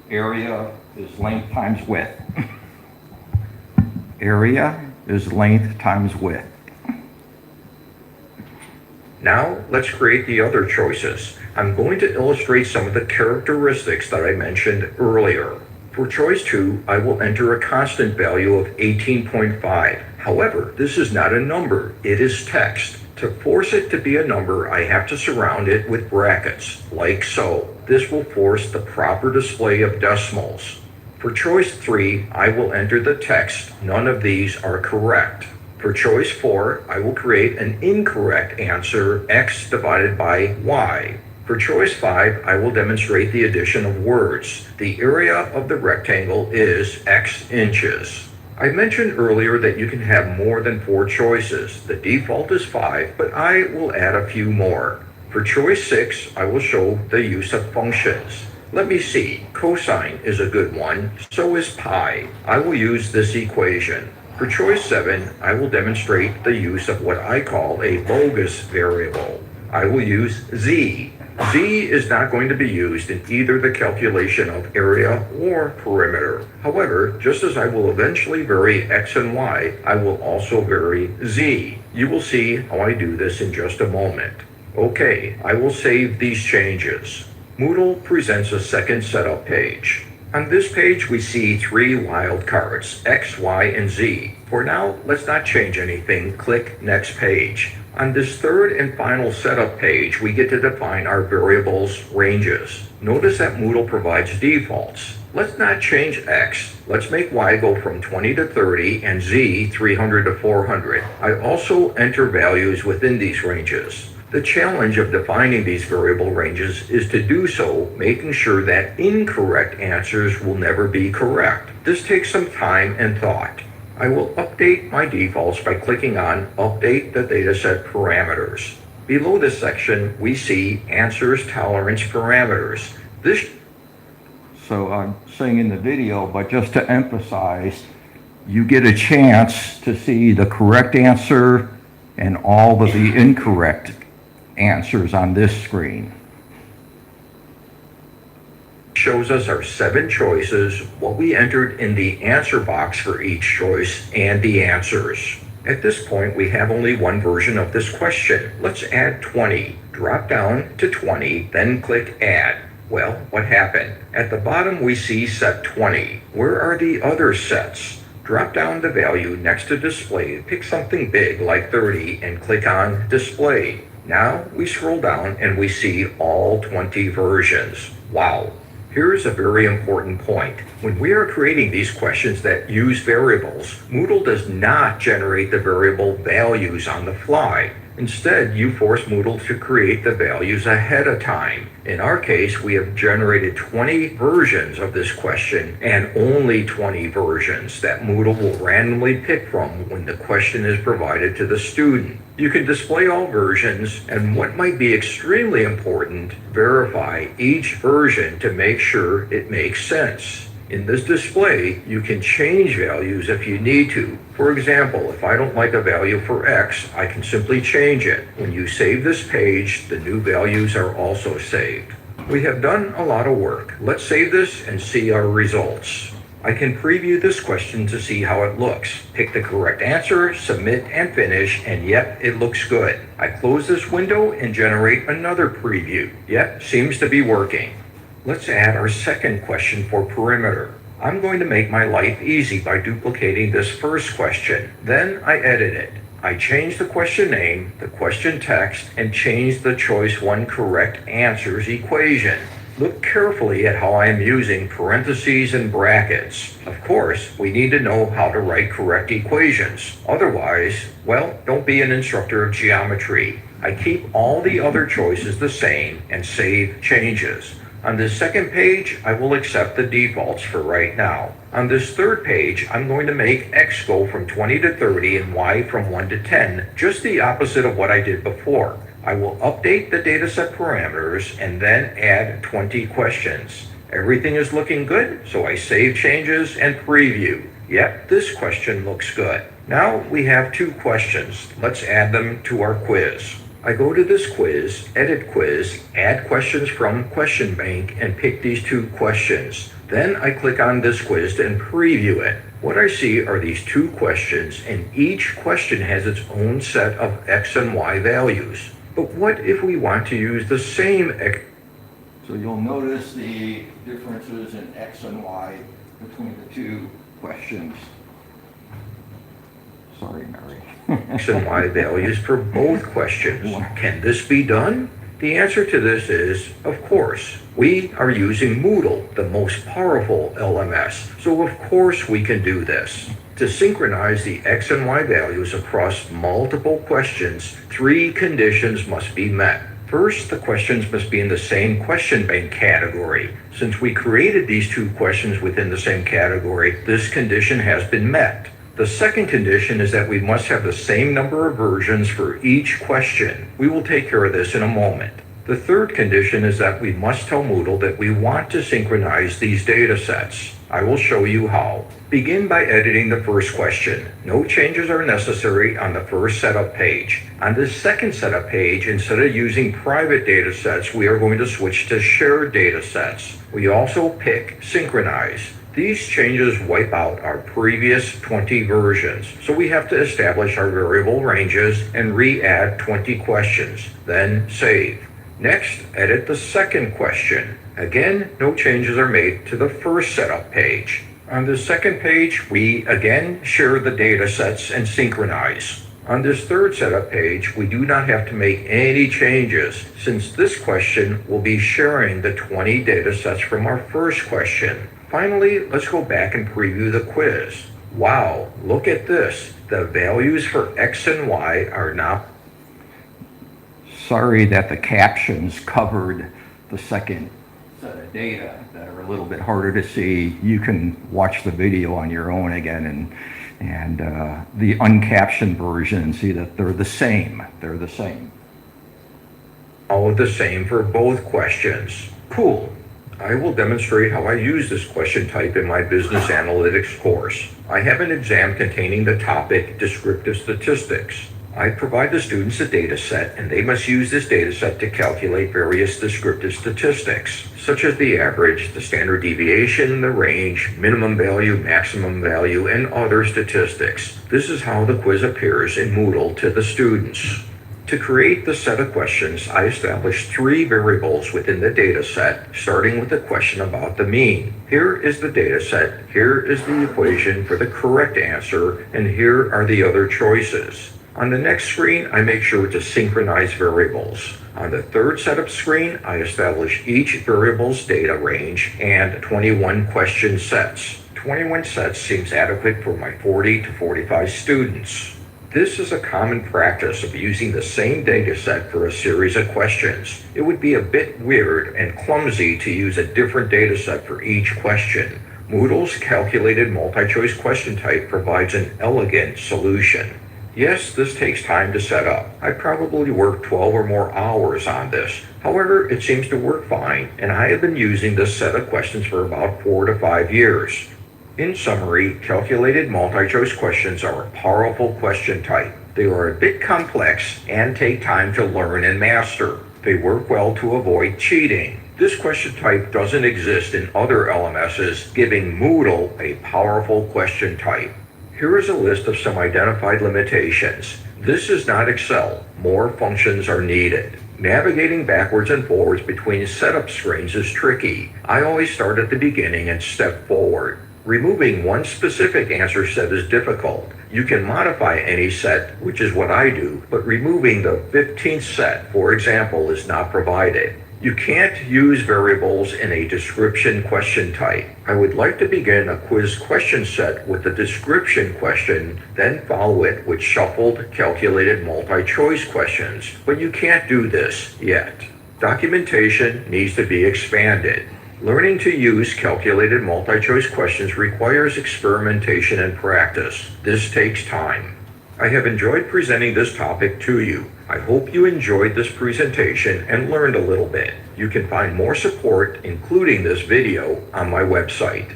area is length times width. Area is length times width. Now, let's create the other choices. I'm going to illustrate some of the characteristics that I mentioned earlier. For choice 2, I will enter a constant value of 18.5. However, this is not a number, it is text. To force it to be a number, I have to surround it with brackets, like so. This will force the proper display of decimals. For choice 3, I will enter the text. None of these are correct. For choice 4, I will create an incorrect answer, x divided by y. For choice 5, I will demonstrate the addition of words. The area of the rectangle is x inches. I mentioned earlier that you can have more than 4 choices. The default is 5, but I will add a few more. For choice 6, I will show the use of functions. Let me see, cosine is a good one, so is pi. I will use this equation. For choice 7, I will demonstrate the use of what I call a bogus variable. I will use z. Z is not going to be used in either the calculation of area or perimeter. However, just as I will eventually vary x and y, I will also vary z. You will see how I do this in just a moment. Okay, I will save these changes. Moodle presents a second setup page. On this page, we see 3 wildcards, X, Y, and Z. For now, let's not change anything. Click Next Page. On this third and final setup page, we get to define our variables' ranges. Notice that Moodle provides defaults. Let's not change X. Let's make Y go from 20 to 30 and Z 300 to 400. I also enter values within these ranges. The challenge of defining these variable ranges is to do so making sure that incorrect answers will never be correct. This takes some time and thought. I will update my defaults by clicking on Update the Dataset Parameters. Below this section, we see Answers Tolerance Parameters. So I'm saying in the video, but just to emphasize, you get a chance to see the correct answer and all of the incorrect answers on this screen. Shows us our 7 choices, what we entered in the answer box for each choice, and the answers. At this point, we have only one version of this question. Let's add 20. Drop down to 20, then click Add. Well, what happened? At the bottom, we see set 20. Where are the other sets? Drop down the value next to display, pick something big like 30, and click on Display. Now we scroll down and we see all 20 versions. Wow. Here's a very important point. When we are creating these questions that use variables, Moodle does not generate the variable values on the fly. Instead, you force Moodle to create the values ahead of time. In our case, we have generated 20 versions of this question and only 20 versions that Moodle will randomly pick from when the question is provided to the student. You can display all versions and, what might be extremely important, verify each version to make sure it makes sense. In this display, you can change values if you need to. For example, if I don't like a value for X, I can simply change it. When you save this page, the new values are also saved. We have done a lot of work. Let's save this and see our results. I can preview this question to see how it looks. Pick the correct answer, submit and finish, and yep, it looks good. I close this window and generate another preview. Yep, seems to be working. Let's add our second question for perimeter. I'm going to make my life easy by duplicating this first question. Then I edit it. I change the question name, the question text, and change the choice 1 correct answers equation. Look carefully at how I am using parentheses and brackets. Of course, we need to know how to write correct equations. Otherwise, well, don't be an instructor of geometry. I keep all the other choices the same and save changes. On this second page, I will accept the defaults for right now. On this third page, I'm going to make X go from 20 to 30 and Y from 1 to 10, just the opposite of what I did before. I will update the dataset parameters and then add 20 questions. Everything is looking good, so I save changes and preview. Yep, this question looks good. Now we have 2 questions. Let's add them to our quiz. I go to this quiz, edit quiz, add questions from question bank, and pick these 2 questions. Then I click on this quiz and preview it. What I see are these 2 questions, and each question has its own set of X and Y values. But what if we want to use the same X? So you'll notice the differences in X and Y between the 2 questions. Sorry, Mary. X and Y values for both questions. Can this be done? The answer to this is, of course. We are using Moodle, the most powerful LMS, so of course we can do this. To synchronize the X and Y values across multiple questions, 3 conditions must be met. First, the questions must be in the same question bank category. Since we created these 2 questions within the same category, this condition has been met. The second condition is that we must have the same number of versions for each question. We will take care of this in a moment. The third condition is that we must tell Moodle that we want to synchronize these data sets. I will show you how. Begin by editing the first question. No changes are necessary on the first setup page. On this second setup page, instead of using private data sets, we are going to switch to shared data sets. We also pick synchronize. These changes wipe out our previous 20 versions, so we have to establish our variable ranges and re-add 20 questions, then save. Next, edit the second question. Again, no changes are made to the first setup page. On the second page, we again share the data sets and synchronize. On this third setup page, we do not have to make any changes, since this question will be sharing the 20 data sets from our first question. Finally, let's go back and preview the quiz. Wow, look at this. The values for X and Y are now... Sorry that the captions covered the second set of data that are a little bit harder to see. You can watch the video on your own again and the uncaptioned version and see that they're the same. They're the same. All the same for both questions. Cool. I will demonstrate how I use this question type in my business analytics course. I have an exam containing the topic descriptive statistics. I provide the students a data set, and they must use this data set to calculate various descriptive statistics, such as the average, the standard deviation, the range, minimum value, maximum value, and other statistics. This is how the quiz appears in Moodle to the students. To create the set of questions, I established 3 variables within the data set, starting with a question about the mean. Here is the data set, here is the equation for the correct answer, and here are the other choices. On the next screen, I make sure to synchronize variables. On the third setup screen, I establish each variable's data range and 21 question sets. 21 sets seems adequate for my 40 to 45 students. This is a common practice of using the same data set for a series of questions. It would be a bit weird and clumsy to use a different data set for each question. Moodle's calculated multi-choice question type provides an elegant solution. Yes, this takes time to set up. I probably worked 12 or more hours on this. However, it seems to work fine, and I have been using this set of questions for about 4 to 5 years. In summary, calculated multi-choice questions are a powerful question type. They are a bit complex and take time to learn and master. They work well to avoid cheating. This question type doesn't exist in other LMSs, giving Moodle a powerful question type. Here is a list of some identified limitations. This is not Excel. More functions are needed. Navigating backwards and forwards between setup screens is tricky. I always start at the beginning and step forward. Removing one specific answer set is difficult. You can modify any set, which is what I do, but removing the 15th set, for example, is not provided. You can't use variables in a description question type. I would like to begin a quiz question set with the description question, then follow it with shuffled, calculated multi-choice questions, but you can't do this yet. Documentation needs to be expanded. Learning to use calculated multi-choice questions requires experimentation and practice. This takes time. I have enjoyed presenting this topic to you. I hope you enjoyed this presentation and learned a little bit. You can find more support, including this video, on my website.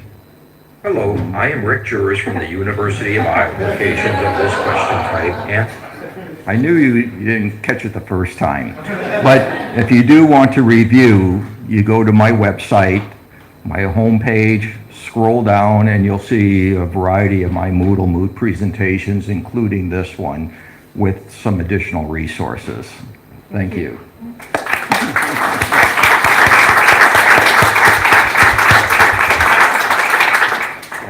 Hello, I am Rick Juris from the University of Iowa. Applications of this question type and... I knew you didn't catch it the first time, but if you do want to review, you go to my website, my homepage, scroll down, and you'll see a variety of my MoodleMoot presentations, including this one, with some additional resources. Thank you.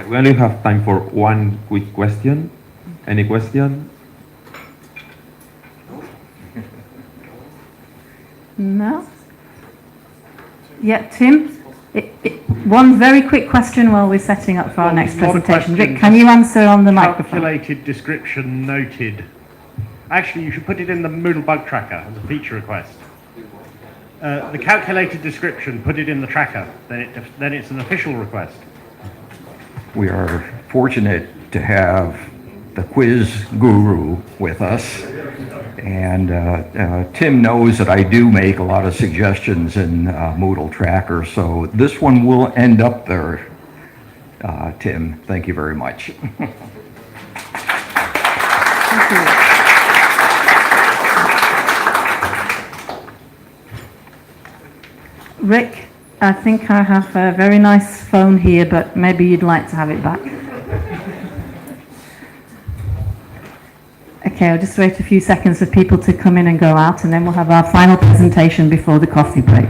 We only have time for one quick question. Any question? No? Yeah, Tim? One very quick question while we're setting up for our next presentation. Rick, can you answer on the microphone? Calculated description noted. Actually, you should put it in the Moodle bug tracker as a feature request. The calculated description, put it in the tracker, then it's an official request. We are fortunate to have the quiz guru with us, and Tim knows that I do make a lot of suggestions in Moodle Tracker, so this one will end up there. Tim, thank you very much. Thank you. Rick, I think I have a very nice phone here, but maybe you'd like to have it back. Okay, I'll just wait a few seconds for people to come in and go out, and then we'll have our final presentation before the coffee break.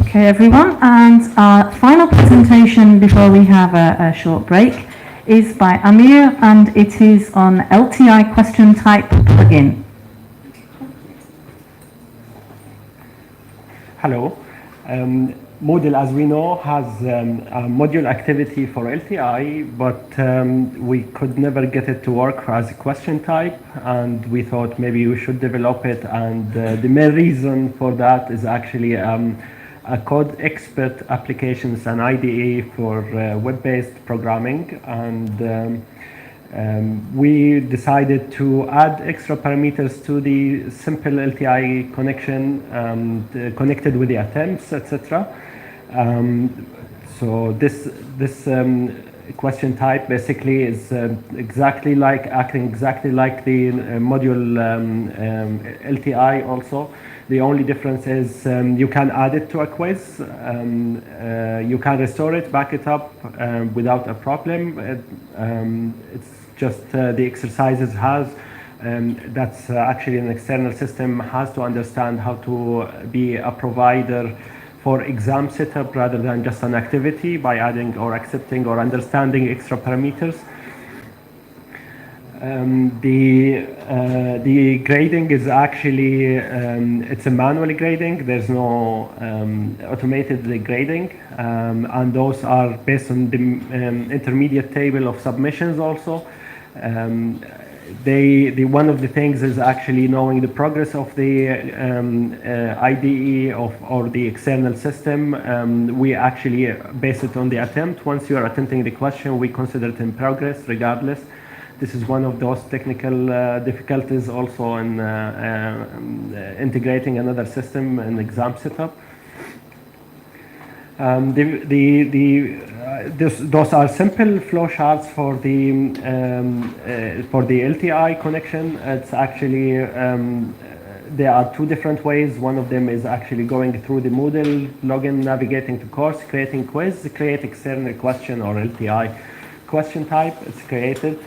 Okay, everyone, and our final presentation before we have a short break is by Amir, and it is on LTI question type plugin. Hello. Moodle, as we know, has a module activity for LTI, but we could never get it to work as a question type, and we thought maybe we should develop it, and the main reason for that is actually a code expert applications and IDE for web-based programming, and we decided to add extra parameters to the simple LTI connection connected with the attempts, etc. So this question type basically is acting exactly like the module LTI also. The only difference is you can add it to a quiz, you can restore it, back it up without a problem. It's just the exercises that's actually an external system has to understand how to be a provider for exam setup rather than just an activity by adding or accepting or understanding extra parameters. The grading is actually, it's a manual grading. There's no automated grading, and those are based on the intermediate table of submissions also. One of the things is actually knowing the progress of the IDE or the external system. We actually base it on the attempt. Once you are attempting the question, we consider it in progress regardless. This is one of those technical difficulties also in integrating another system in exam setup. Those are simple flowcharts for the LTI connection. It's actually there are two different ways. One of them is actually going through the Moodle login, navigating to course, creating quiz, create external question or LTI question type. It's created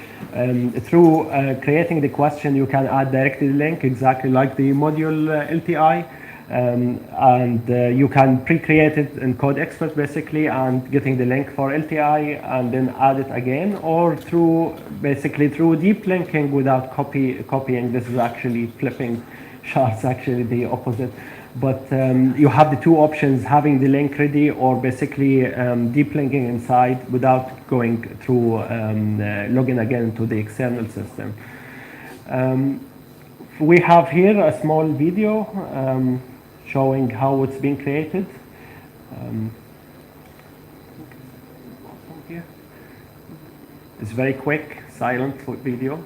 through creating the question. You can add directly the link exactly like the module LTI. And you can pre-create it in Code Expert basically and getting the link for LTI and then add it again, or through deep linking without copying. This is actually flipping charts, actually the opposite. But you have the two options, having the link ready or basically deep linking inside without going through login again to the external system. We have here a small video showing how it's been created. It's very quick, silent video.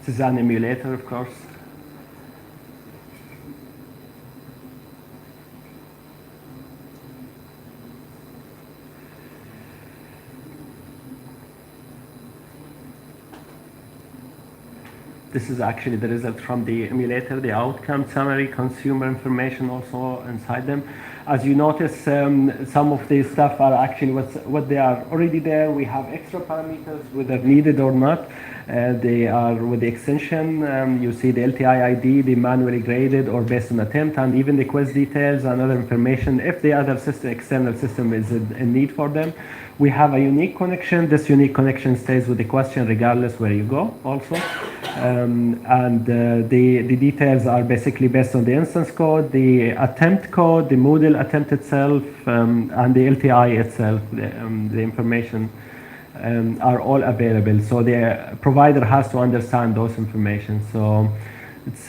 This is an emulator, of course. This is actually the result from the emulator, the outcome summary, consumer information also inside them. As you notice, some of these stuff are actually what they are already there. We have extra parameters, whether needed or not. They are with the extension. You see the LTI ID, the manually graded or based on attempt, and even the quiz details and other information if the other system, external system is in need for them. We have a unique connection. This unique connection stays with the question regardless where you go also. The details are basically based on the instance code, the attempt code, the Moodle attempt itself, and the LTI itself. The information are all available. So the provider has to understand those information. So it's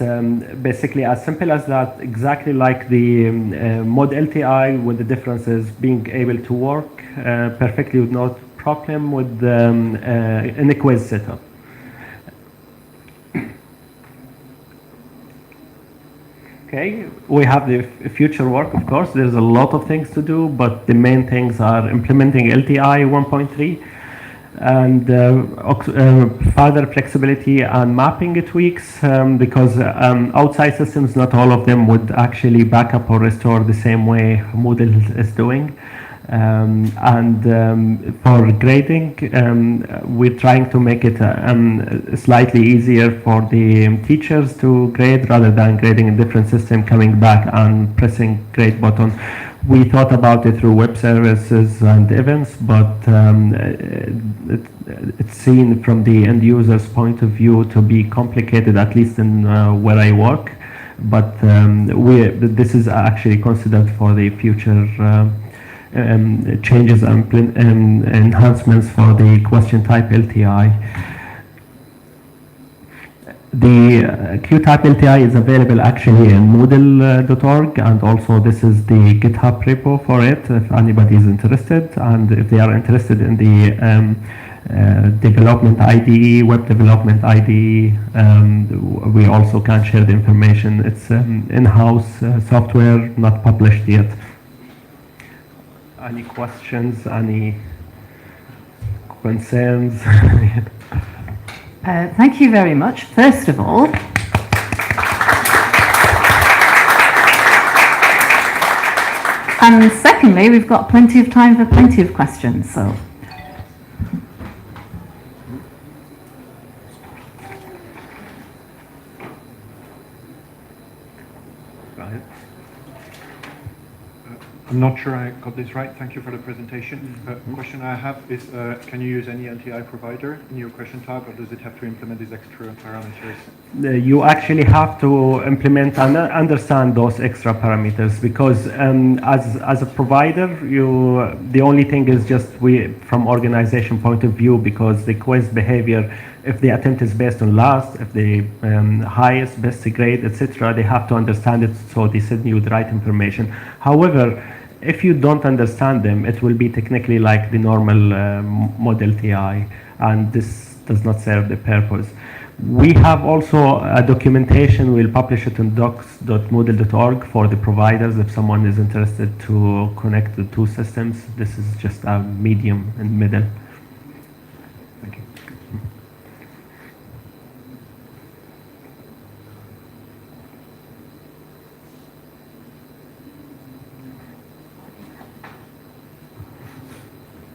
basically as simple as that, exactly like the mod LTI, with the differences being able to work perfectly with no problem with in the quiz setup. Okay, we have the future work, of course. There's a lot of things to do, but the main things are implementing LTI 1.3. and further flexibility and mapping tweaks, because outside systems, not all of them would actually back up or restore the same way Moodle is doing. For grading, we're trying to make it slightly easier for the teachers to grade rather than grading a different system, coming back and pressing grade button. We thought about it through web services and events, but it's seen from the end user's point of view to be complicated, at least in where I work. But this is actually considered for the future changes and enhancements for the question type LTI. The Q-type LTI is available actually in Moodle.org, and also this is the GitHub repo for it if anybody is interested, and if they are interested in the development IDE, web development IDE, we also can share the information. It's in-house software, not published yet. Any questions, any concerns? Thank you very much. First of all, and secondly, we've got plenty of time for plenty of questions. So, go ahead. I'm not sure I got this right. Thank you for the presentation. The question I have is, can you use any LTI provider in your question type, or does it have to implement these extra parameters? You actually have to implement and understand those extra parameters, because as a provider, the only thing is just from organization point of view, because the quiz behavior, if the attempt is based on last, if the highest, best grade, etc., they have to understand it, so they send you the right information. However, if you don't understand them, it will be technically like the normal model TI, and this does not serve the purpose. We have also a documentation. We'll publish it in docs.moodle.org for the providers if someone is interested to connect the two systems. This is just a medium and middle. Thank you.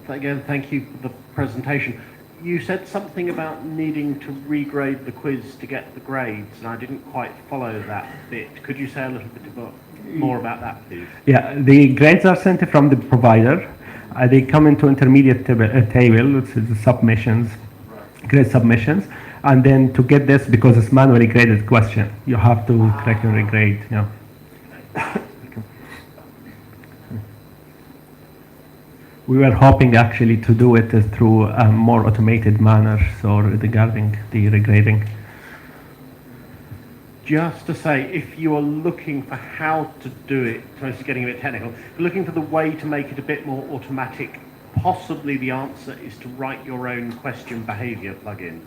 Again, thank you for the presentation. You said something about needing to regrade the quiz to get the grades, and I didn't quite follow that bit. Could you say a little bit more about that, please? Yeah, the grades are sent from the provider. They come into intermediate table, which is the submissions, grade submissions, and then to get this, because it's manually graded question, you have to correct and regrade. Yeah. We were hoping actually to do it through a more automated manner, so regarding the regrading. Just to say, if you are looking for how to do it, so it's getting a bit technical, if you're looking for the way to make it a bit more automatic, possibly the answer is to write your own question behavior plugin.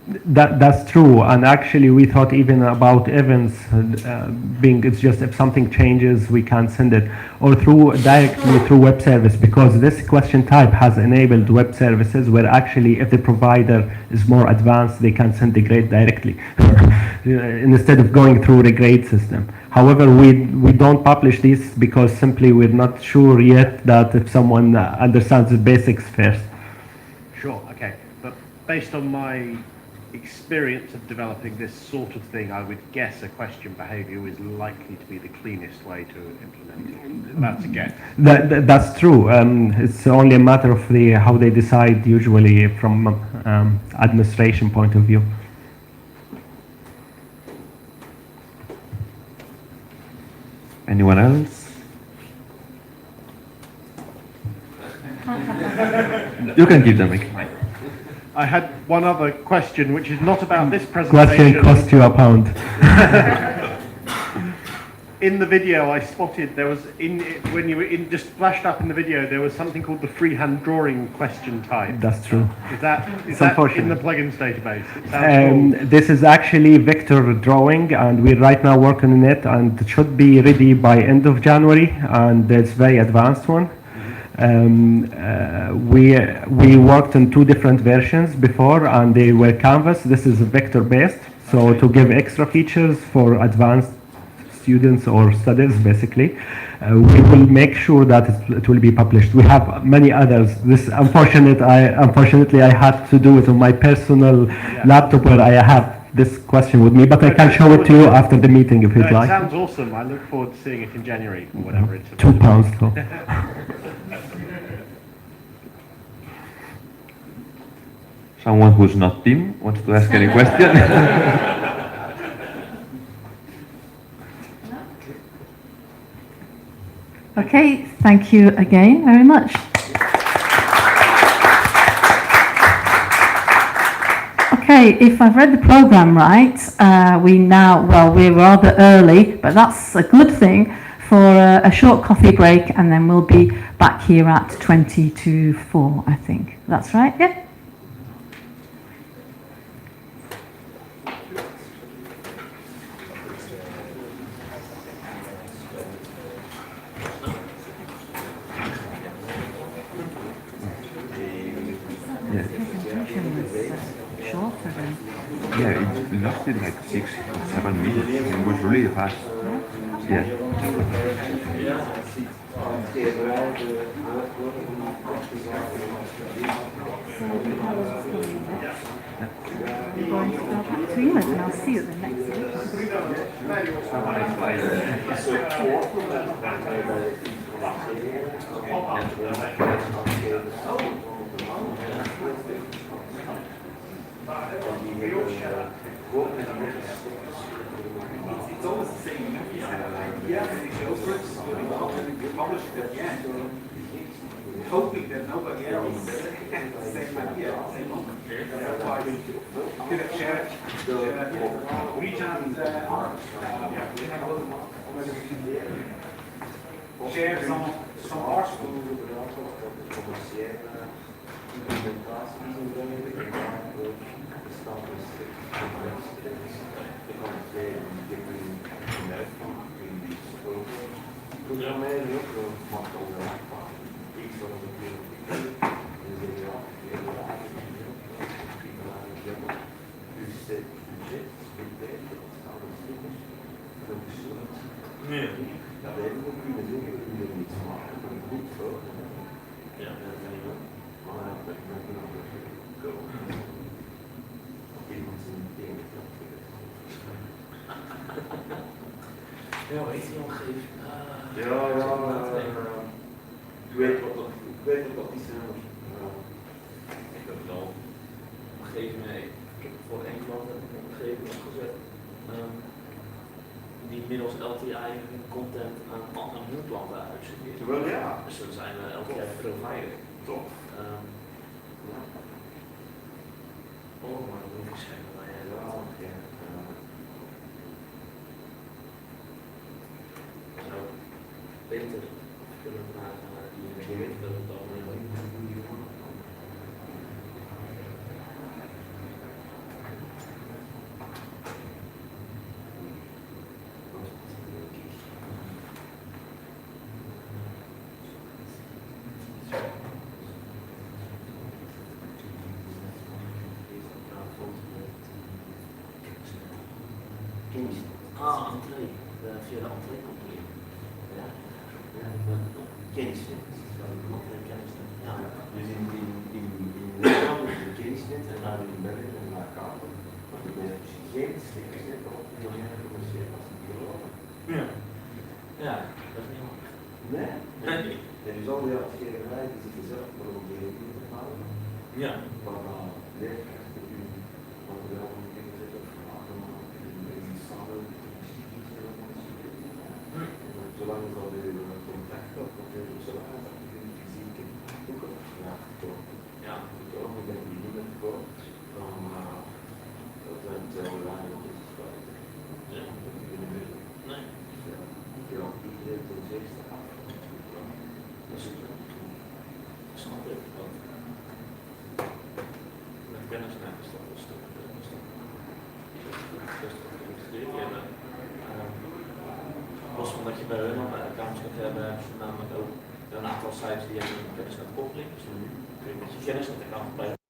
That's true, and actually we thought even about events being, it's just if something changes we can send it, or directly through web service, because this question type has enabled web services where actually if the provider is more advanced they can send the grade directly instead of going through the grade system. However, we don't publish these because simply we're not sure yet that if someone understands the basics first. Sure, okay, but based on my experience of developing this sort of thing, I would guess a question behavior is likely to be the cleanest way to implement it. That's a guess. That's true. It's only a matter of how they decide, usually from administration point of view. Anyone else? You can give them a I had one other question, which is not about this presentation. Question cost you £1. In the video, I spotted there was when you were just flashed up in the video, there was something called the freehand drawing question type. That's true. Is that in the plugins database? It sounds cool. This is actually vector drawing, and we're right now working on it, and it should be ready by end of January, and it's a very advanced one. We worked on 2 different versions before, and they were canvas. This is vector based, so to give extra features for advanced students or studies, basically. We will make sure that it will be published. We have many others. This unfortunately I had to do it on my personal laptop where I have this question with me, but I can show it to you after the meeting if you'd like. It sounds awesome. I look forward to seeing it in January or whatever it's. £2 though. Someone who's not Tim wants to ask any question? Okay, thank you again very much. Okay, if I've read the programme right, we're rather early, but that's a good thing for a short coffee break, and then we'll be back here at 20 to 4, I think. That's right, yeah? Yeah, it lasted like 6 or 7 minutes. It was really fast. Yeah. To England, and I'll see you at the next It's always the same. Hoping that nobody else same idea, same moment. That's why we could have shared region share some articles. Ja, hoe heet die omgeving? Ik weet wat die zijn. Ik heb het al omgeving mee. Ik heb voor een klant een omgeving opgezet. Die middels LTI content aan hun klanten uitserveert. Wel ja. Dus dan zijn we elke keer provider. Top. Maar dat moet ik zeggen, maar ja. Zou beter kunnen vragen naar die weet dat het al entree, via de entree-compagnie. Ja, kennisnet. Ja. Dus in Nederland is het kennisnet en daar in België en naar kabel. Maar er zijn geen stekkersnet op die heel commercieel als die Europa. Ja. Ja, dat is niet handig. Nee? Nee. En dus al die uitgeverijen die zitten zelf maar op de hele te halen. Ja. Maar leerkrachten kunnen materiaal van inzetten of vragen maken en samen zolang dat je contact hebt, dat je zolang dat je fysiek boeken toch. Ja, toch met een begin kort, dan dat zijn hetzelfde lijn op het spel. Ja, nee. Ja, iedereen ten zeerste af. Dat is super. Snap ik. Met kennisnet is dat een stuk. Los van dat je bij hun allemaal accounts kunt hebben, namelijk ook zijn een aantal sites die hebben een kennis met koppeling, dus dan kun je met je kennis aan de kant blijven.